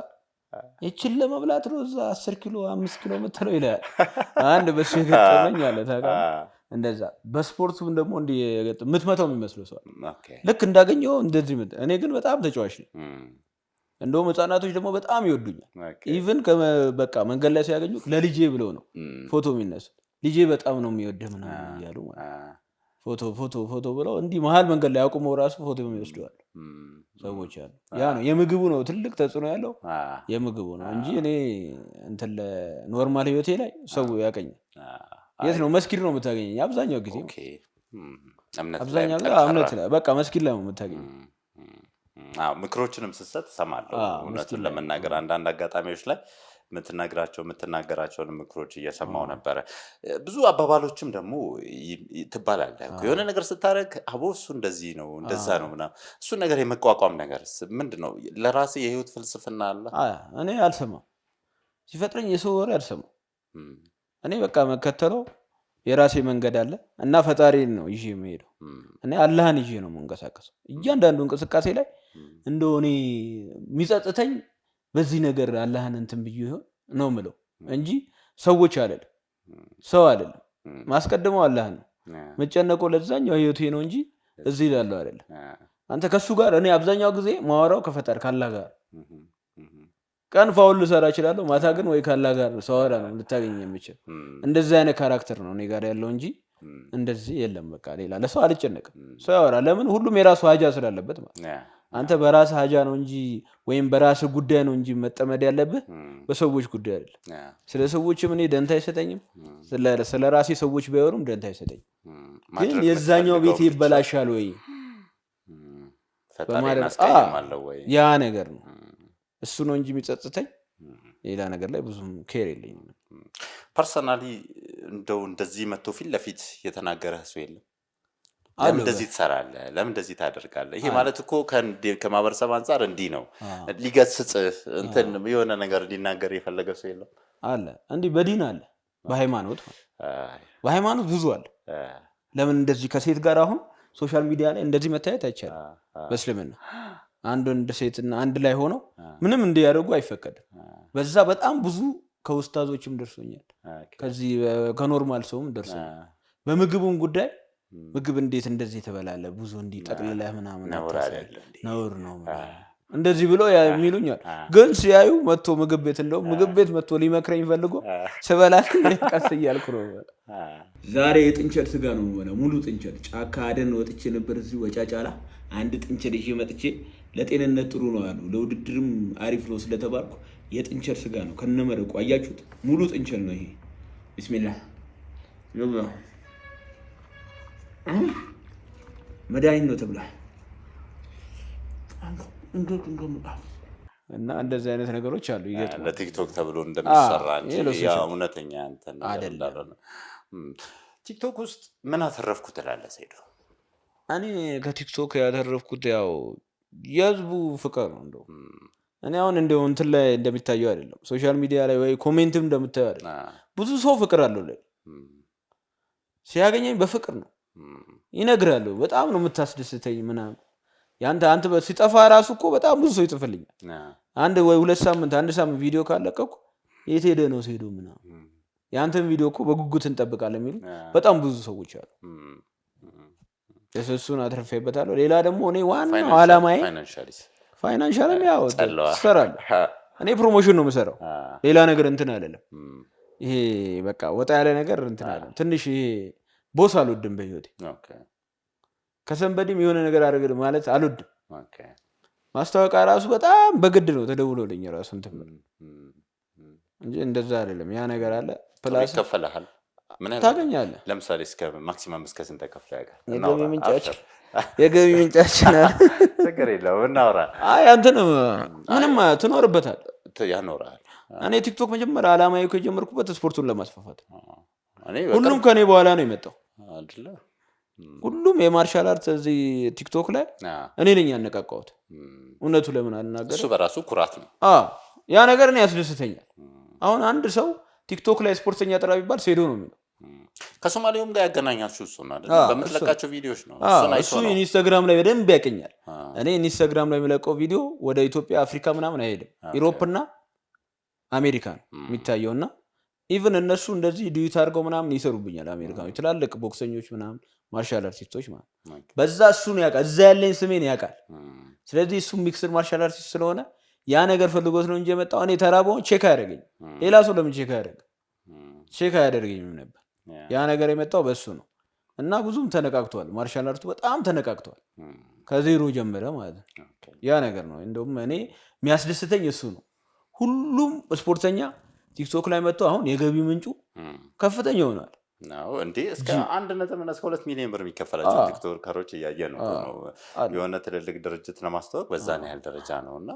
ይችን ለመብላት ነው እዛ 10 ኪሎ 5 ኪሎ የምትለው ይላል። አንድ በሱ የገጠመኝ አለ ታውቃለህ። እንደዛ በስፖርቱም ደግሞ እንዲህ የምትመታው የሚመስለው ሰው ልክ እንዳገኘው እንደዚህ እኔ ግን በጣም ተጫዋች ነኝ። እንደውም ህፃናቶች ደግሞ በጣም ይወዱኛል። ኢቭን በቃ መንገድ ላይ ሲያገኙ ለልጄ ብለው ነው ፎቶ የሚነሱት። ልጄ በጣም ነው የሚወድህ ምናምን እያሉ ፎቶ ብለው እንዲህ መሀል መንገድ ላይ አቁመው ራሱ ፎቶ የሚወስደዋል ሰዎች አሉ። ያ ነው የምግቡ ነው ትልቅ ተጽዕኖ ያለው የምግቡ ነው እንጂ እኔ እንትን ለኖርማል ህይወቴ ላይ ሰው ያቀኛል። የት ነው መስጊድ ነው የምታገኘኝ አብዛኛው ጊዜ። አብዛኛው እምነት በቃ መስጊድ ላይ ነው የምታገኘኝ። ምክሮችንም ስትሰጥ እሰማለሁ። እውነቱን ለመናገር አንዳንድ አጋጣሚዎች ላይ የምትናገራቸውን ምክሮች እየሰማው ነበረ። ብዙ አባባሎችም ደግሞ ትባላለህ። የሆነ ነገር ስታደርግ አቦ እሱ እንደዚህ ነው እንደዛ ነው ምናምን እሱን ነገር የመቋቋም ነገር ምንድን ነው? ለራስህ የህይወት ፍልስፍና አለ? እኔ አልሰማም። ሲፈጥረኝ የሰው ወሬ አልሰማም። እኔ በቃ መከተለው የራሴ መንገድ አለ እና ፈጣሪን ነው ይዤ የምሄደው። እኔ አላህን ይዤ ነው የምንቀሳቀሰው። እያንዳንዱ እንቅስቃሴ ላይ እንደው እኔ የሚጸጽተኝ በዚህ ነገር አላህን እንትን ብዬ ይሆን ነው የምለው እንጂ ሰዎች አይደለም፣ ሰው አይደለም። ማስቀድመው አላህን ነው። መጨነቆ ለዛኛው ህይወቴ ነው እንጂ እዚህ ላለው አይደለም። አንተ ከሱ ጋር እኔ አብዛኛው ጊዜ ማወራው ከፈጣሪ ካላህ ጋር ቀን ፋውል ልሰራ እችላለሁ፣ ማታ ግን ወይ ካላህ ጋር ሰዋራ ነው ልታገኝ የምችል። እንደዚህ አይነት ካራክተር ነው እኔ ጋር ያለው እንጂ እንደዚህ የለም። በቃ ሌላ ለሰው አልጨነቅም። ሰው ያወራል። ለምን? ሁሉም የራሱ ሀጃ ስላለበት ማለት። አንተ በራስህ ሀጃ ነው እንጂ ወይም በራስህ ጉዳይ ነው እንጂ መጠመድ ያለብህ በሰዎች ጉዳይ አይደለም። ስለ ሰዎችም እኔ ደንታ አይሰጠኝም። ስለ ራሴ ሰዎች ቢያወሩም ደንታ አይሰጠኝም። ግን የዛኛው ቤት ይበላሻል ወይ ያ ነገር ነው እሱ ነው እንጂ የሚጸጽተኝ ሌላ ነገር ላይ ብዙም ኬር የለኝም። ፐርሰናሊ እንደው እንደዚህ መጥቶ ፊት ለፊት የተናገረህ ሰው የለም? ለምን እንደዚህ ትሰራለህ? ለምን እንደዚህ ታደርጋለህ? ይሄ ማለት እኮ ከማህበረሰብ አንጻር እንዲህ ነው ሊገስጽህ እንትን የሆነ ነገር ሊናገር የፈለገ ሰው የለም? አለ እንዲህ በዲን አለ፣ በሃይማኖት ብዙ አለ። ለምን እንደዚህ ከሴት ጋር አሁን ሶሻል ሚዲያ ላይ እንደዚህ መታየት አይቻልም። በእስልምና አንድ ወንድ ሴትና አንድ ላይ ሆነው ምንም እንዲያደርጉ አይፈቀድም። በዛ በጣም ብዙ ከኡስታዞችም ደርሶኛል፣ ከዚህ ከኖርማል ሰውም ደርሶኛል። በምግቡም ጉዳይ ምግብ እንዴት እንደዚህ ተበላለ ብዙ እንዲጠቅልለህ ምናምን ነውር ነው እንደዚህ ብሎ የሚሉኛል። ግን ሲያዩ መጥቶ ምግብ ቤት እንደው ምግብ ቤት መጥቶ ሊመክረኝ ፈልጎ ስበላት ቀስ እያልኩ ነው። ዛሬ የጥንቸል ስጋ ነው የምበላው፣ ሙሉ ጥንቸል። ጫካ አደን ወጥቼ ነበር እዚህ ወጫጫላ። አንድ ጥንቸል ይዤ መጥቼ ለጤንነት ጥሩ ነው አሉ፣ ለውድድርም አሪፍ ነው ስለተባልኩ የጥንቸል ስጋ ነው ከነመረቁ። አያችሁት? ሙሉ ጥንቸል ነው ይሄ። ቢስሚላህ ይላ መድኃኒት ነው ተብሏል። እና እንደዚህ አይነት ነገሮች አሉ ይገጥማል። ለቲክቶክ ተብሎ እንደሚሰራ እንጂ ያ እውነተኛ እንትን አይደለም። ቲክቶክ ውስጥ ምን አተረፍኩ ትላለህ ሰይዶ? እኔ ከቲክቶክ ያተረፍኩት ያው የህዝቡ ፍቅር ነው። እንደው እኔ አሁን እንደው እንትን ላይ እንደሚታየው አይደለም፣ ሶሻል ሚዲያ ላይ ወይ ኮሜንትም እንደምታየው አይደለም። ብዙ ሰው ፍቅር አለው ላይ ሲያገኘኝ በፍቅር ነው ይነግራሉ። በጣም ነው የምታስደስተኝ ምናምን አንተ ሲጠፋ ራሱ እኮ በጣም ብዙ ሰው ይጽፍልኛል። አንድ ወይ 2 ሳምንት 1 ሳምንት ቪዲዮ ካለቀኩ የት ሄደ ነው ሲሄዱ ምናምን ያንተን ቪዲዮ እኮ በጉጉት እንጠብቃለን የሚሉ በጣም ብዙ ሰዎች አሉ። እሱን አትርፌበታለሁ። ሌላ ደግሞ እኔ ዋናው ዓላማዬ ፋይናንሻልም ያው ትሰራለህ። እኔ ፕሮሞሽን ነው የምሰራው፣ ሌላ ነገር እንትን አይደለም። ይሄ በቃ ወጣ ያለ ነገር እንትን አይደለም። ትንሽ ይሄ ቦስ አልወድም በህይወቴ። ከሰንበዲም የሆነ ነገር አድርግ ማለት አልወድም። ማስታወቂያ ራሱ በጣም በግድ ነው ተደውሎልኝ ራሱ እንትን እንጂ እንደዛ አይደለም። ያ ነገር አለ ፕላስ ይከፈልሃል። ምን ታገኛለህ? ለምሳሌ እስከ ማክሲመም እስከ ስንት ተከፍለ ያጋር የገቢ ምንጫችን ችግር የለውም እናውራ። አይ አንተን ምንም ትኖርበታል ያኖራል። እኔ ቲክቶክ መጀመሪያ ዓላማዬ ከጀመርኩበት ስፖርቱን ለማስፋፋት ሁሉም ከኔ በኋላ ነው የመጣው አይደለ? ሁሉም የማርሻል አርት እዚህ ቲክቶክ ላይ እኔ ነኝ ያነቃቃሁት። እውነቱ ለምን አልናገር? እሱ በራሱ ኩራት ነው። ያ ነገር እኔ ያስደስተኛል። አሁን አንድ ሰው ቲክቶክ ላይ ስፖርተኛ ጥራ ቢባል ሴዶ ነው የሚለው። ከሶማሌውም ጋር ያገናኛችሁ እሱ ነው አይደል? በምትለቃቸው ቪዲዮዎች ነው። እሱ ኢንስታግራም ላይ በደንብ ያቀኛል። እኔ ኢንስታግራም ላይ የሚለቀው ቪዲዮ ወደ ኢትዮጵያ አፍሪካ ምናምን አይሄድም። ኢሮፕና አሜሪካ ነው የሚታየውና ኢቭን እነሱ እንደዚህ ዲዩት አድርገው ምናምን ይሰሩብኛል። አሜሪካኖች ትላልቅ ቦክሰኞች ምናምን ማርሻል አርቲስቶች ማለት በዛ እሱን ያውቃል፣ እዛ ያለኝ ስሜን ያውቃል። ስለዚህ እሱ ሚክስድ ማርሻል አርቲስት ስለሆነ ያ ነገር ፈልጎት ነው እንጂ የመጣው እኔ ተራበውን ቼክ አያደርገኝ። ሌላ ሰው ለምን ቼክ አያደርገኝም ነበር። ያ ነገር የመጣው በሱ ነው እና ብዙም ተነቃቅቷል። ማርሻል አርቱ በጣም ተነቃቅቷል። ከዜሮ ጀመረ ማለት ነው። ያ ነገር ነው እንደውም እኔ የሚያስደስተኝ እሱ ነው። ሁሉም ስፖርተኛ ቲክቶክ ላይ መጥቶ አሁን የገቢ ምንጩ ከፍተኛ ሆኗል። እንዴ እስከ 1.2 ሚሊዮን ብር የሚከፈላቸው ቲክቶከሮች እያየ ነው። የሆነ ትልልቅ ድርጅት ለማስተዋወቅ በዛን ያህል ደረጃ ነው እና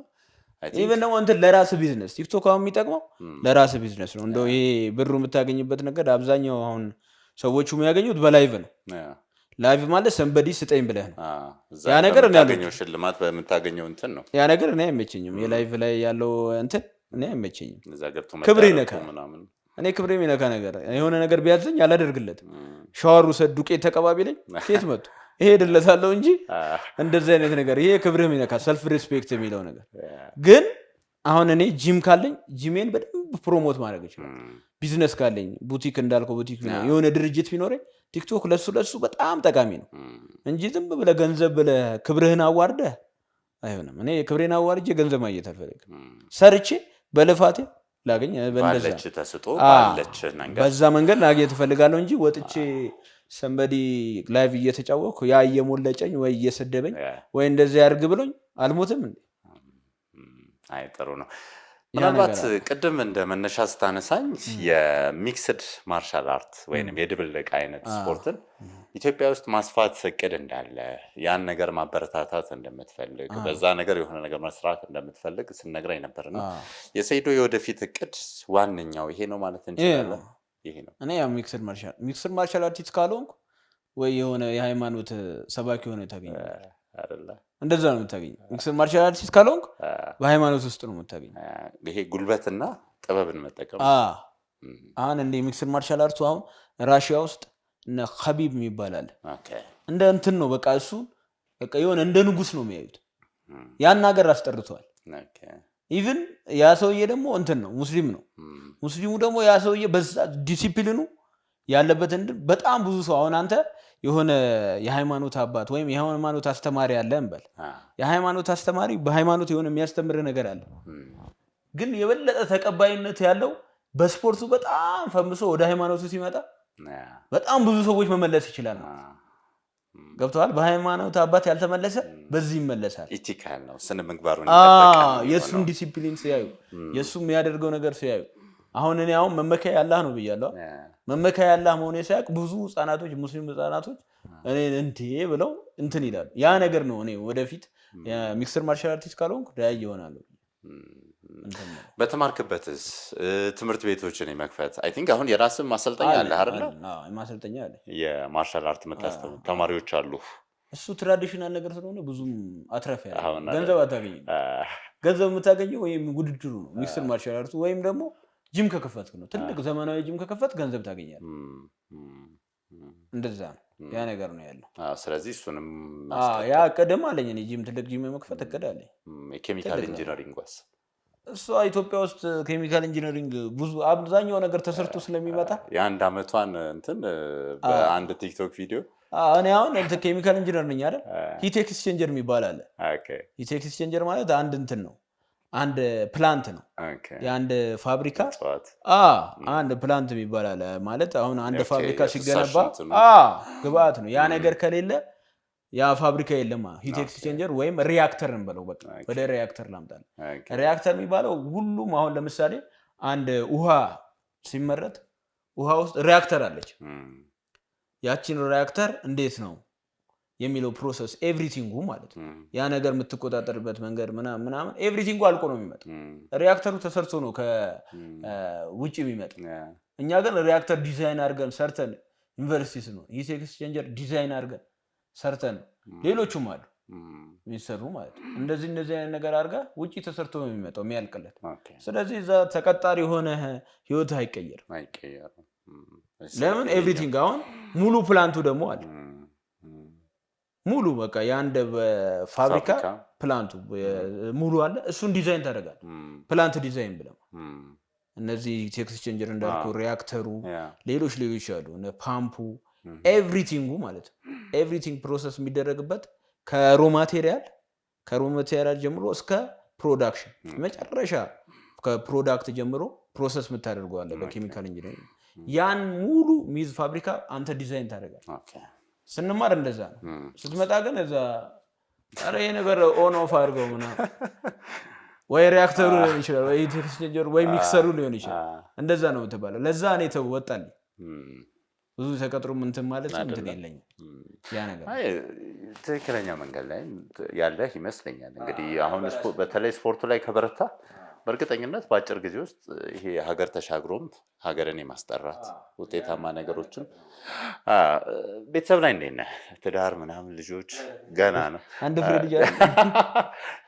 ኢቨን ደግሞ እንትን ለራስ ቢዝነስ ቲክቶክ አሁን የሚጠቅመው ለራስ ቢዝነስ ነው። እንደው ይሄ ብሩ የምታገኝበት ነገር አብዛኛው አሁን ሰዎቹ የሚያገኙት በላይቭ ነው። ላይቭ ማለት ሰንበዲ ስጠኝ ብለህ ነው። ያ ነገር እኔ ያገኘው ሽልማት በምታገኘው እንትን ነው። ያ ነገር እኔ አይመቸኝም። የላይቭ ላይ ያለው እንትን እኔ አይመቸኝም። እዛ ገብቶ ክብሬ ነካ ምናምን እኔ ክብሬ የሚነካ ነገር የሆነ ነገር ቢያዘኝ አላደርግለትም። ሻወር ውሰድ ዱቄት ተቀባቢ ላይ ኬት መጡ እሄድለታለሁ እንጂ እንደዚህ አይነት ነገር ይሄ ክብሬ የሚነካ ሰልፍ ሪስፔክት የሚለው ነገር ግን አሁን እኔ ጂም ካለኝ ጂሜን በደንብ ፕሮሞት ማድረግ ይችላል። ቢዝነስ ካለኝ ቡቲክ እንዳልከው ቡቲክ የሆነ ድርጅት ቢኖረኝ ቲክቶክ ለሱ በጣም ጠቃሚ ነው እንጂ ዝም ብለህ ገንዘብ ብለህ ክብርህን አዋርደህ አይሆንም። እኔ ክብሬን አዋርጄ ገንዘብ ማግኘት አልፈልግም። ሰርቼ በልፋቴ ላገኝ ባለች ተስጦ ባለች ነገር በዛ መንገድ ላገኝ እፈልጋለሁ እንጂ ወጥቼ ሰንበዲ ላይቭ እየተጫወኩ ያ እየሞለጨኝ ወይ እየሰደበኝ ወይ እንደዚህ ያርግ ብሎኝ አልሞትም እንዴ? አይ ጥሩ ነው። ምናልባት ቅድም እንደ መነሻ ስታነሳኝ የሚክስድ ማርሻል አርት ወይንም የድብልቅ አይነት ስፖርትን ኢትዮጵያ ውስጥ ማስፋት እቅድ እንዳለ ያን ነገር ማበረታታት እንደምትፈልግ በዛ ነገር የሆነ ነገር መስራት እንደምትፈልግ ስነግረኝ ነበርና የሰይዶ የወደፊት እቅድ ዋነኛው ይሄ ነው ማለት እንችላለን? ይሄ ነው። እኔ ያው ሚክስድ ማርሻል አርቲስት ካልሆንኩ ወይ የሆነ የሃይማኖት ሰባኪ ሆነ ታገኝ አይደለ? እንደዛ ነው የምታገኘው። ሚክስድ ማርሻል አርቲስት ካልሆንኩ በሃይማኖት ውስጥ ነው የምታገኘው። ይሄ ጉልበትና ጥበብን መጠቀም። አሁን እንደ ሚክስድ ማርሻል አርቱ አሁን ራሽያ ውስጥ እነ ኸቢብ የሚባል አለ። እንደ እንትን ነው በቃ እሱ በቃ የሆነ እንደ ንጉስ ነው የሚያዩት። ያን ሀገር አስጠርቷል። ኢቭን ያ ሰውዬ ደግሞ እንትን ነው ሙስሊም ነው። ሙስሊሙ ደግሞ ያ ሰውዬ በዛ ዲሲፕሊኑ ያለበት በጣም ብዙ ሰው አሁን አንተ የሆነ የሃይማኖት አባት ወይም የሃይማኖት አስተማሪ አለ እንበል። የሃይማኖት አስተማሪ በሃይማኖት የሆነ የሚያስተምር ነገር አለ። ግን የበለጠ ተቀባይነት ያለው በስፖርቱ በጣም ፈምሶ ወደ ሃይማኖቱ ሲመጣ በጣም ብዙ ሰዎች መመለስ ይችላል። ገብተዋል። በሃይማኖት አባት ያልተመለሰ በዚህ ይመለሳል። ኢቲካል ነው፣ ስነ ምግባሩን ይጠብቃል። የሱን ዲሲፕሊን ሲያዩ የሱ የሚያደርገው ነገር ሲያዩ አሁን እኔ አሁን መመከያ ያላህ ነው ብያለሁ። መመከያ ያላህ መሆኔ ሲያውቅ ብዙ ህጻናቶች ሙስሊም ህጻናቶች እኔ እንዴ ብለው እንትን ይላሉ። ያ ነገር ነው እኔ ወደፊት ሚክስድ ማርሻል አርቲስት ካልሆንኩ ዳይ ይሆናል። በተማርክበትስ ትምህርት ቤቶችን የመክፈት አይ ቲንክ አሁን የራስህ ማሰልጠኛ አለ አይደል? አዎ ማሰልጠኛ አለ። የማርሻል አርት የምታስተምሩ ተማሪዎች አሉ። እሱ ትራዲሽናል ነገር ስለሆነ ብዙም አትራፊ ያለ ገንዘብ አታገኝም። ገንዘብ የምታገኘው ወይም ውድድሩ ነው ሚክስድ ማርሻል አርቱ ወይም ደግሞ ጂም ከከፈትክ ነው። ትልቅ ዘመናዊ ጂም ከከፈትክ ገንዘብ ታገኛለህ። እንደዛ ነው ያ ነገር ነው ያለው። ስለዚህ እሱንም ያ ቀደም አለኝ እኔ ጂም ትልቅ ጂም የመክፈት እቅድ አለኝ። ኬሚካል ኢንጂነሪንግ ዋስ እሷ ኢትዮጵያ ውስጥ ኬሚካል ኢንጂነሪንግ ብዙ አብዛኛው ነገር ተሰርቶ ስለሚመጣ የአንድ አመቷን እንትን በአንድ ቲክቶክ ቪዲዮ እኔ አሁን እንትን ኬሚካል ኢንጂነር ነኝ አይደል? ሂት ኤክስቼንጀር የሚባል አለ። ሂት ኤክስቼንጀር ማለት አንድ እንትን ነው፣ አንድ ፕላንት ነው። የአንድ ፋብሪካ አንድ ፕላንት የሚባል አለ ማለት አሁን አንድ ፋብሪካ ሲገነባ ግብአት ነው። ያ ነገር ከሌለ ያ ፋብሪካ የለም። ሂት ኤክስቼንጀር ወይም ሪያክተር እንበለው በቃ ወደ ሪያክተር ላምጣል። ሪያክተር የሚባለው ሁሉም አሁን ለምሳሌ አንድ ውሃ ሲመረት ውሃ ውስጥ ሪያክተር አለች። ያቺን ሪያክተር እንዴት ነው የሚለው ፕሮሰስ ኤቭሪቲንጉ ማለት ያ ነገር የምትቆጣጠርበት መንገድ ምናምን ኤቭሪቲንጉ አልቆ ነው የሚመጣው። ሪያክተሩ ተሰርቶ ነው ከውጭ የሚመጣው። እኛ ግን ሪያክተር ዲዛይን አድርገን ሰርተን ዩኒቨርሲቲ ነው ሂት ኤክስቼንጀር ዲዛይን አድርገን ሰርተን ሌሎቹም አሉ የሚሰሩ ማለት ነው። እንደዚህ አይነት ነገር አድርጋ ውጪ ተሰርቶ ነው የሚመጣው የሚያልቅለት። ስለዚህ እዛ ተቀጣሪ የሆነ ህይወት አይቀየርም። ለምን ኤቭሪቲንግ አሁን ሙሉ ፕላንቱ ደግሞ አለ ሙሉ በቃ የአንድ ፋብሪካ ፕላንቱ ሙሉ አለ። እሱን ዲዛይን ታደርጋለህ ፕላንት ዲዛይን ብለው እነዚህ ሂት ኤክስቼንጀር እንዳልኩ ሪያክተሩ ሌሎች አሉ እነ ፓምፑ ኤቭሪቲንጉ ማለት ነው። ኤቭሪቲንግ ፕሮሰስ የሚደረግበት ከሮ ማቴሪያል ጀምሮ እስከ ፕሮዳክሽን መጨረሻ ከፕሮዳክት ጀምሮ ፕሮሰስ የምታደርገው አለ በኬሚካል ኢንጂነሪንግ። ያን ሙሉ ሚዝ ፋብሪካ አንተ ዲዛይን ታደርጋለህ። ስንማር እንደዛ ነው። ስትመጣ ግን እዛ ኧረ ይሄ ነገር ኦን ኦፍ አድርገው ምናምን ወይ ሪያክተሩ ሊሆን ይችላል ወይ ሂት ኤክስቼንጀሩ ወይ ሚክሰሩ ሊሆን ይችላል። እንደዛ ነው የምትባለው። ለዛ እኔ ተወጣልኝ ብዙ ተቀጥሮ እንትን ማለት እንትን የለኝም። ያ ነገር ትክክለኛ መንገድ ላይ ያለህ ይመስለኛል። እንግዲህ አሁን በተለይ ስፖርቱ ላይ ከበረታ በእርግጠኝነት በአጭር ጊዜ ውስጥ ይሄ ሀገር ተሻግሮም ሀገርን የማስጠራት ውጤታማ ነገሮችን ቤተሰብ ላይ እንዴት ነህ? ትዳር ምናምን ልጆች ገና ነው? አንድ ፍሬ ልጅ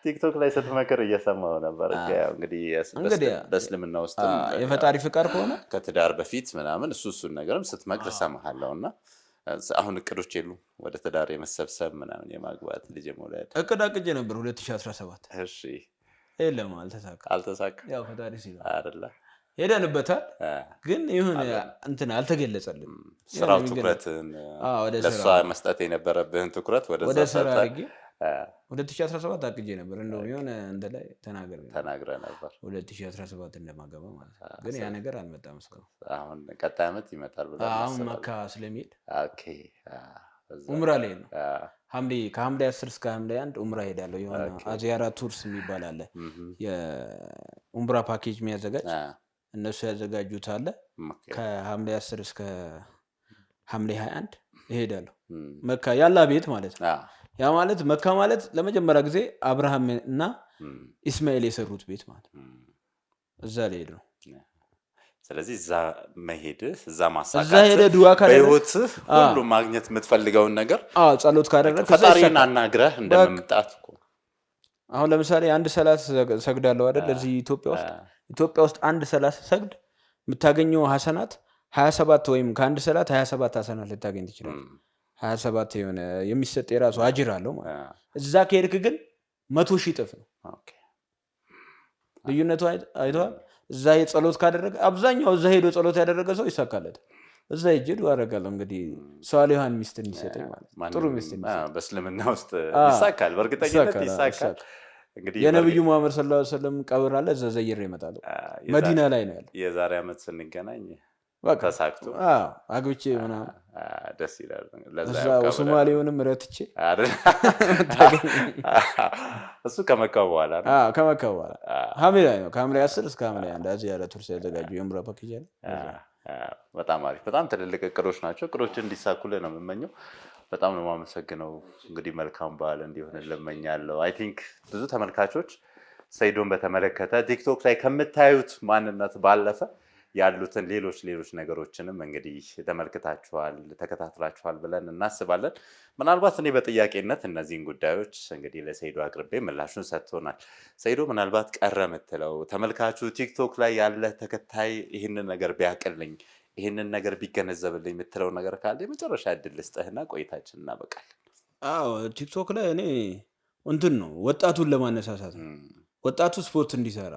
ቲክቶክ ላይ ስትመክር እየሰማሁ ነበር። እንግዲህ በእስልምና ውስጥ የፈጣሪ ፍቃድ ከሆነ ከትዳር በፊት ምናምን እሱን ነገርም ስትመክር እሰማሃለሁ እና አሁን እቅዶች የሉም ወደ ትዳር የመሰብሰብ ምናምን የማግባት ልጅ የመውለድ? እቅድ አቅጄ ነበር 2017። እሺ የለም አልተሳካ። ያው ፈጣሪ ሲል አይደለ ሄደንበታል፣ ግን ይሁን እንትን አልተገለጸልንም። ስራው ትኩረትን ለሷ መስጠት የነበረብህን ትኩረት ወደ ስራ አድርጌ 2017 አቅጄ ነበር። እንደውም የሆነ እንትን ላይ ተናግረህ ነበር 2017 እንደማገባ ማለት ነው። ግን ያ ነገር አልመጣም እስካሁን። አሁን ቀጣይ ዓመት ይመጣል ብለህ አሁን መካ ስለሚሄድ ኦኬ ኡምራ ላይ ነው ከሐምሌ 10 እስከ ሐምሌ 1 ኡምራ ሄዳለሁ። የሆነ አዚያራ ቱርስ የሚባል አለ የኡምራ ፓኬጅ የሚያዘጋጅ እነሱ ያዘጋጁት አለ። ከሐምሌ 10 እስከ ሐምሌ 21 እሄዳለሁ። መካ ያላ ቤት ማለት ነው። ያ ማለት መካ ማለት ለመጀመሪያ ጊዜ አብርሃም እና ኢስማኤል የሰሩት ቤት ማለት ነው። እዛ ላይ ሄድ ነው። ስለዚህ እዛ መሄድህ እዛ ማሳካት በህይወትህ ሁሉ ማግኘት የምትፈልገውን ነገር ጸሎት ካደረግህ ፈጣሪን አናግረህ እንደመምጣት እኮ። አሁን ለምሳሌ አንድ ሰላት ሰግዳለሁ አይደል? እዚህ ኢትዮጵያ ውስጥ አንድ ሰላት ሰግድ የምታገኘው ሐሰናት 27 ወይም ከአንድ ሰላት 27 ሐሰናት ልታገኝ ትችላለህ። 27 የሆነ የሚሰጥ የራሱ አጅር አለው ማለት እዛ ከሄድክ ግን 100 ሺህ እጥፍ ነው። ልዩነቱ አይተዋል። እዛ የጸሎት ካደረገ አብዛኛው እዛ ሄዶ ጸሎት ያደረገ ሰው ይሳካለታል። እዛ ሄጄ ዱዓ አደርጋለሁ እንግዲህ ሷሊሃን ሚስት እንዲሰጠኝ ማለት ጥሩ ሚስት እንዲሰጠኝ በእስልምና ውስጥ ይሳካል፣ በእርግጠኝነት ይሳካል። እንግዲህ የነብዩ መሐመድ ሰለላሁ ዐለይሂ ወሰለም ቀብር አለ እዛ ዘይሬ እመጣለሁ። መዲና ላይ ነው ያለው። የዛሬ ዓመት ስንገናኝ ተሳክቶ አግብቼ ምናምን ደስ ይላል። ለዛ ሶማሌውንም ረትቼ እሱ ከመካ በኋላ ነው። ከመካ በኋላ ሐምሌ ላይ ነው። ከሐምሌ 10 እስከ ሐምሌ 1 እዚህ ያለ ቱር ሲያዘጋጁ የምራ ፓኬጅ አለ። በጣም አሪፍ፣ በጣም ትልልቅ እቅዶች ናቸው። እቅዶችን እንዲሳኩልህ ነው የምመኘው። በጣም ነው የማመሰግነው። እንግዲህ መልካም በዓል እንዲሆን እመኛለሁ። አይ ቲንክ ብዙ ተመልካቾች ሰይዶን በተመለከተ ቲክቶክ ላይ ከምታዩት ማንነት ባለፈ ያሉትን ሌሎች ነገሮችንም እንግዲህ ተመልክታችኋል፣ ተከታትላችኋል ብለን እናስባለን። ምናልባት እኔ በጥያቄነት እነዚህን ጉዳዮች እንግዲህ ለሰይዶ አቅርቤ ምላሹን ሰጥቶናል። ሰይዶ ምናልባት ቀረ የምትለው ተመልካቹ ቲክቶክ ላይ ያለ ተከታይ ይህንን ነገር ቢያቅልኝ፣ ይህንን ነገር ቢገነዘብልኝ የምትለው ነገር ካለ የመጨረሻ እድል ልስጥህና ቆይታችን እናበቃለን። ቲክቶክ ላይ እኔ እንትን ነው ወጣቱን ለማነሳሳት ነው። ወጣቱ ስፖርት እንዲሰራ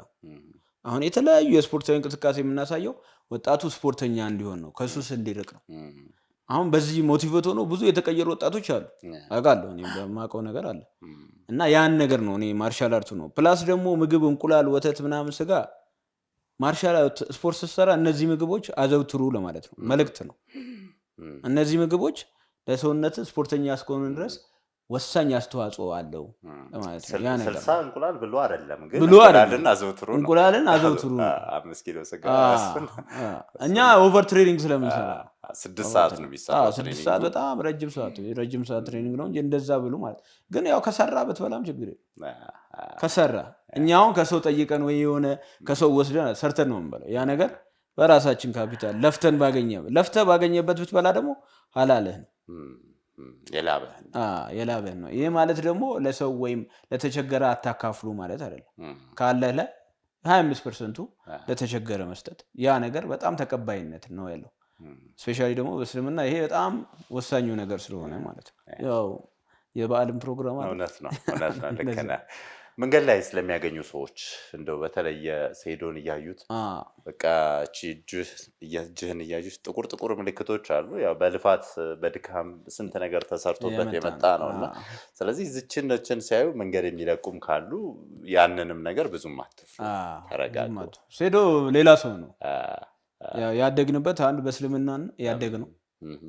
አሁን የተለያዩ የስፖርታዊ እንቅስቃሴ የምናሳየው ወጣቱ ስፖርተኛ እንዲሆን ነው፣ ከሱስ እንዲርቅ ነው። አሁን በዚህ ሞቲቬት ሆኖ ብዙ የተቀየሩ ወጣቶች አሉ አውቃለሁ። እኔ በማውቀው ነገር አለ እና ያን ነገር ነው እኔ ማርሻል አርቱ ነው። ፕላስ ደግሞ ምግብ፣ እንቁላል፣ ወተት ምናምን ስጋ ማርሻል አርት ስፖርት ስትሰራ እነዚህ ምግቦች አዘውትሩ ለማለት ነው፣ መልእክት ነው። እነዚህ ምግቦች ለሰውነት ስፖርተኛ እስከሆኑ ድረስ ወሳኝ አስተዋጽኦ አለው ማለት ነው። ያ ነገር 60 እንቁላል ብሎ አይደለም ግን እንቁላልን አዘውትሩ 5 ኪሎ ስጋ እኛ ኦቨር ትሬኒንግ ስለምንሰራ 6 ሰዓት ነው የሚሰራው። 6 ሰዓት በጣም ረጅም ሰዓት ትሬኒንግ ነው እንጂ እንደዛ ብሎ ማለት ግን ያው ከሰራ በተበላም ችግር ከሰራ እኛውን ከሰው ጠይቀን ወይ የሆነ ከሰው ወስደን ሰርተን ነው የምንበላው። ያ ነገር በራሳችን ካፒታል ለፍተህ ባገኘበት ብትበላ ደግሞ ሐላልህ ነው የላበህ ነው። ይሄ ማለት ደግሞ ለሰው ወይም ለተቸገረ አታካፍሉ ማለት አይደለም። ካለ ላይ 25% ለተቸገረ መስጠት ያ ነገር በጣም ተቀባይነት ነው ያለው። ስፔሻሊ ደግሞ በእስልምና ይሄ በጣም ወሳኙ ነገር ስለሆነ ማለት ነው። ያው የበዓልም ፕሮግራም አለ። እውነት ነው ልክ ነህ። መንገድ ላይ ስለሚያገኙ ሰዎች እንደው በተለየ ሰይዶን እያዩት በቃ እጅህን እያዩት ጥቁር ምልክቶች አሉ። ያው በልፋት በድካም ስንት ነገር ተሰርቶበት የመጣ ነውና ስለዚህ ዝችን ሲያዩ መንገድ የሚለቁም ካሉ ያንንም ነገር ብዙም አትፍሩ፣ ተረጋጉ። ሰይዶ ሌላ ሰው ነው። ያደግንበት አንድ በእስልምና ያደግነው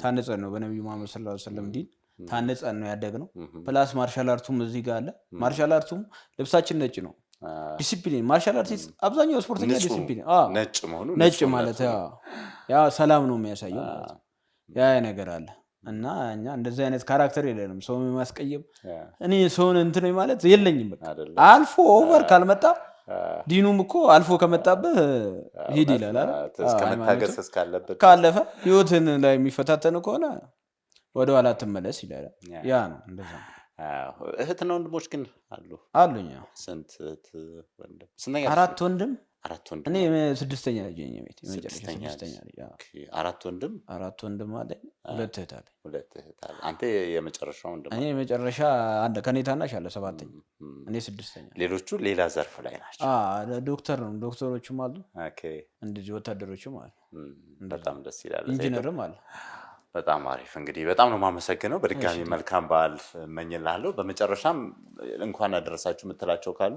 ታነጸን ነው በነብዩ መሐመድ ሰለላሁ ዐለይሂ ወሰለም ዲን ታነጸን ነው ያደግነው። ፕላስ ማርሻል አርቱም እዚህ ጋር አለ። ማርሻል አርቱም ልብሳችን ነጭ ነው። ዲሲፕሊን ማርሻል አርቲስት አብዛኛው ስፖርተኛ ዲሲፕሊን ነጭ ማለት ያ ሰላም ነው የሚያሳየው ማለት ነው። ያ ነገር አለ እና እኛ እንደዚህ አይነት ካራክተር የለንም። ሰው የማስቀየም እኔ ሰውን እንትን ማለት የለኝም። በቃ አልፎ ኦቨር ካልመጣ ዲኑም እኮ አልፎ ከመጣብህ ሂድ ይላል አይደል? እስከመታገስ እስካለበት ካለፈ ህይወትን ላይ የሚፈታተን ከሆነ ወደ ኋላ ትመለስ ይላል። ያ ነው እንደዛ። እህትና ወንድሞች ግን አሉኝ። ስንት እህት ወንድም? 4 ወንድም። እኔ 6ኛ ልጅ ነኝ። የመጨረሻ 6ኛ ልጅ። 4 ወንድም አለኝ፣ 2 እህት አለኝ። አንተ የመጨረሻው ወንድም? እኔ የመጨረሻ አንድ ከኔ ታናሽ አለ 7ኛ፣ እኔ 6ኛ። ሌሎቹ ሌላ ዘርፍ ላይ ናቸው። ዶክተሮችም አሉ፣ እንደዚህ ወታደሮችም አሉ። በጣም ደስ ይላል። ኢንጂነርም አለ። በጣም አሪፍ። እንግዲህ በጣም ነው የማመሰግነው። በድጋሚ መልካም በዓል እመኝልሃለሁ። በመጨረሻም እንኳን አደረሳችሁ የምትላቸው ካሉ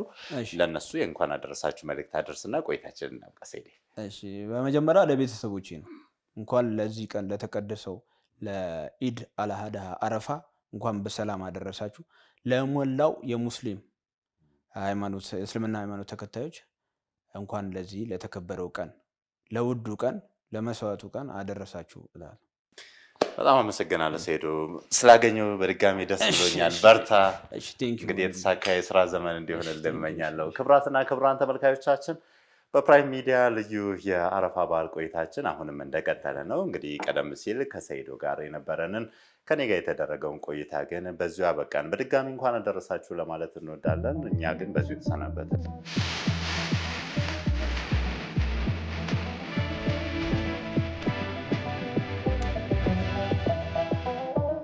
ለነሱ የእንኳን አደረሳችሁ መልእክት አደርስና ቆይታችንን እናብቃ። ሰይዴ እሺ፣ በመጀመሪያ ለቤተሰቦቼ ነው እንኳን ለዚህ ቀን ለተቀደሰው ለኢድ አልአድሃ አረፋ እንኳን በሰላም አደረሳችሁ። ለሞላው የሙስሊም ሃይማኖት እስልምና ሃይማኖት ተከታዮች እንኳን ለዚህ ለተከበረው ቀን ለውዱ ቀን ለመስዋዕቱ ቀን አደረሳችሁ እላለሁ። በጣም አመሰግናለሁ ሰይዶ፣ ስላገኘው በድጋሚ ደስ ብሎኛል። በርታ። እንግዲህ የተሳካ የስራ ዘመን እንዲሆንልህ እመኛለሁ። ክቡራትና ክቡራን ተመልካዮቻችን በፕራይም ሚዲያ ልዩ የአረፋ በዓል ቆይታችን አሁንም እንደቀጠለ ነው። እንግዲህ ቀደም ሲል ከሰይዶ ጋር የነበረንን ከኔ ጋር የተደረገውን ቆይታ ግን በዚሁ አበቃን። በድጋሚ እንኳን አደረሳችሁ ለማለት እንወዳለን። እኛ ግን በዚሁ ተሰናበትን።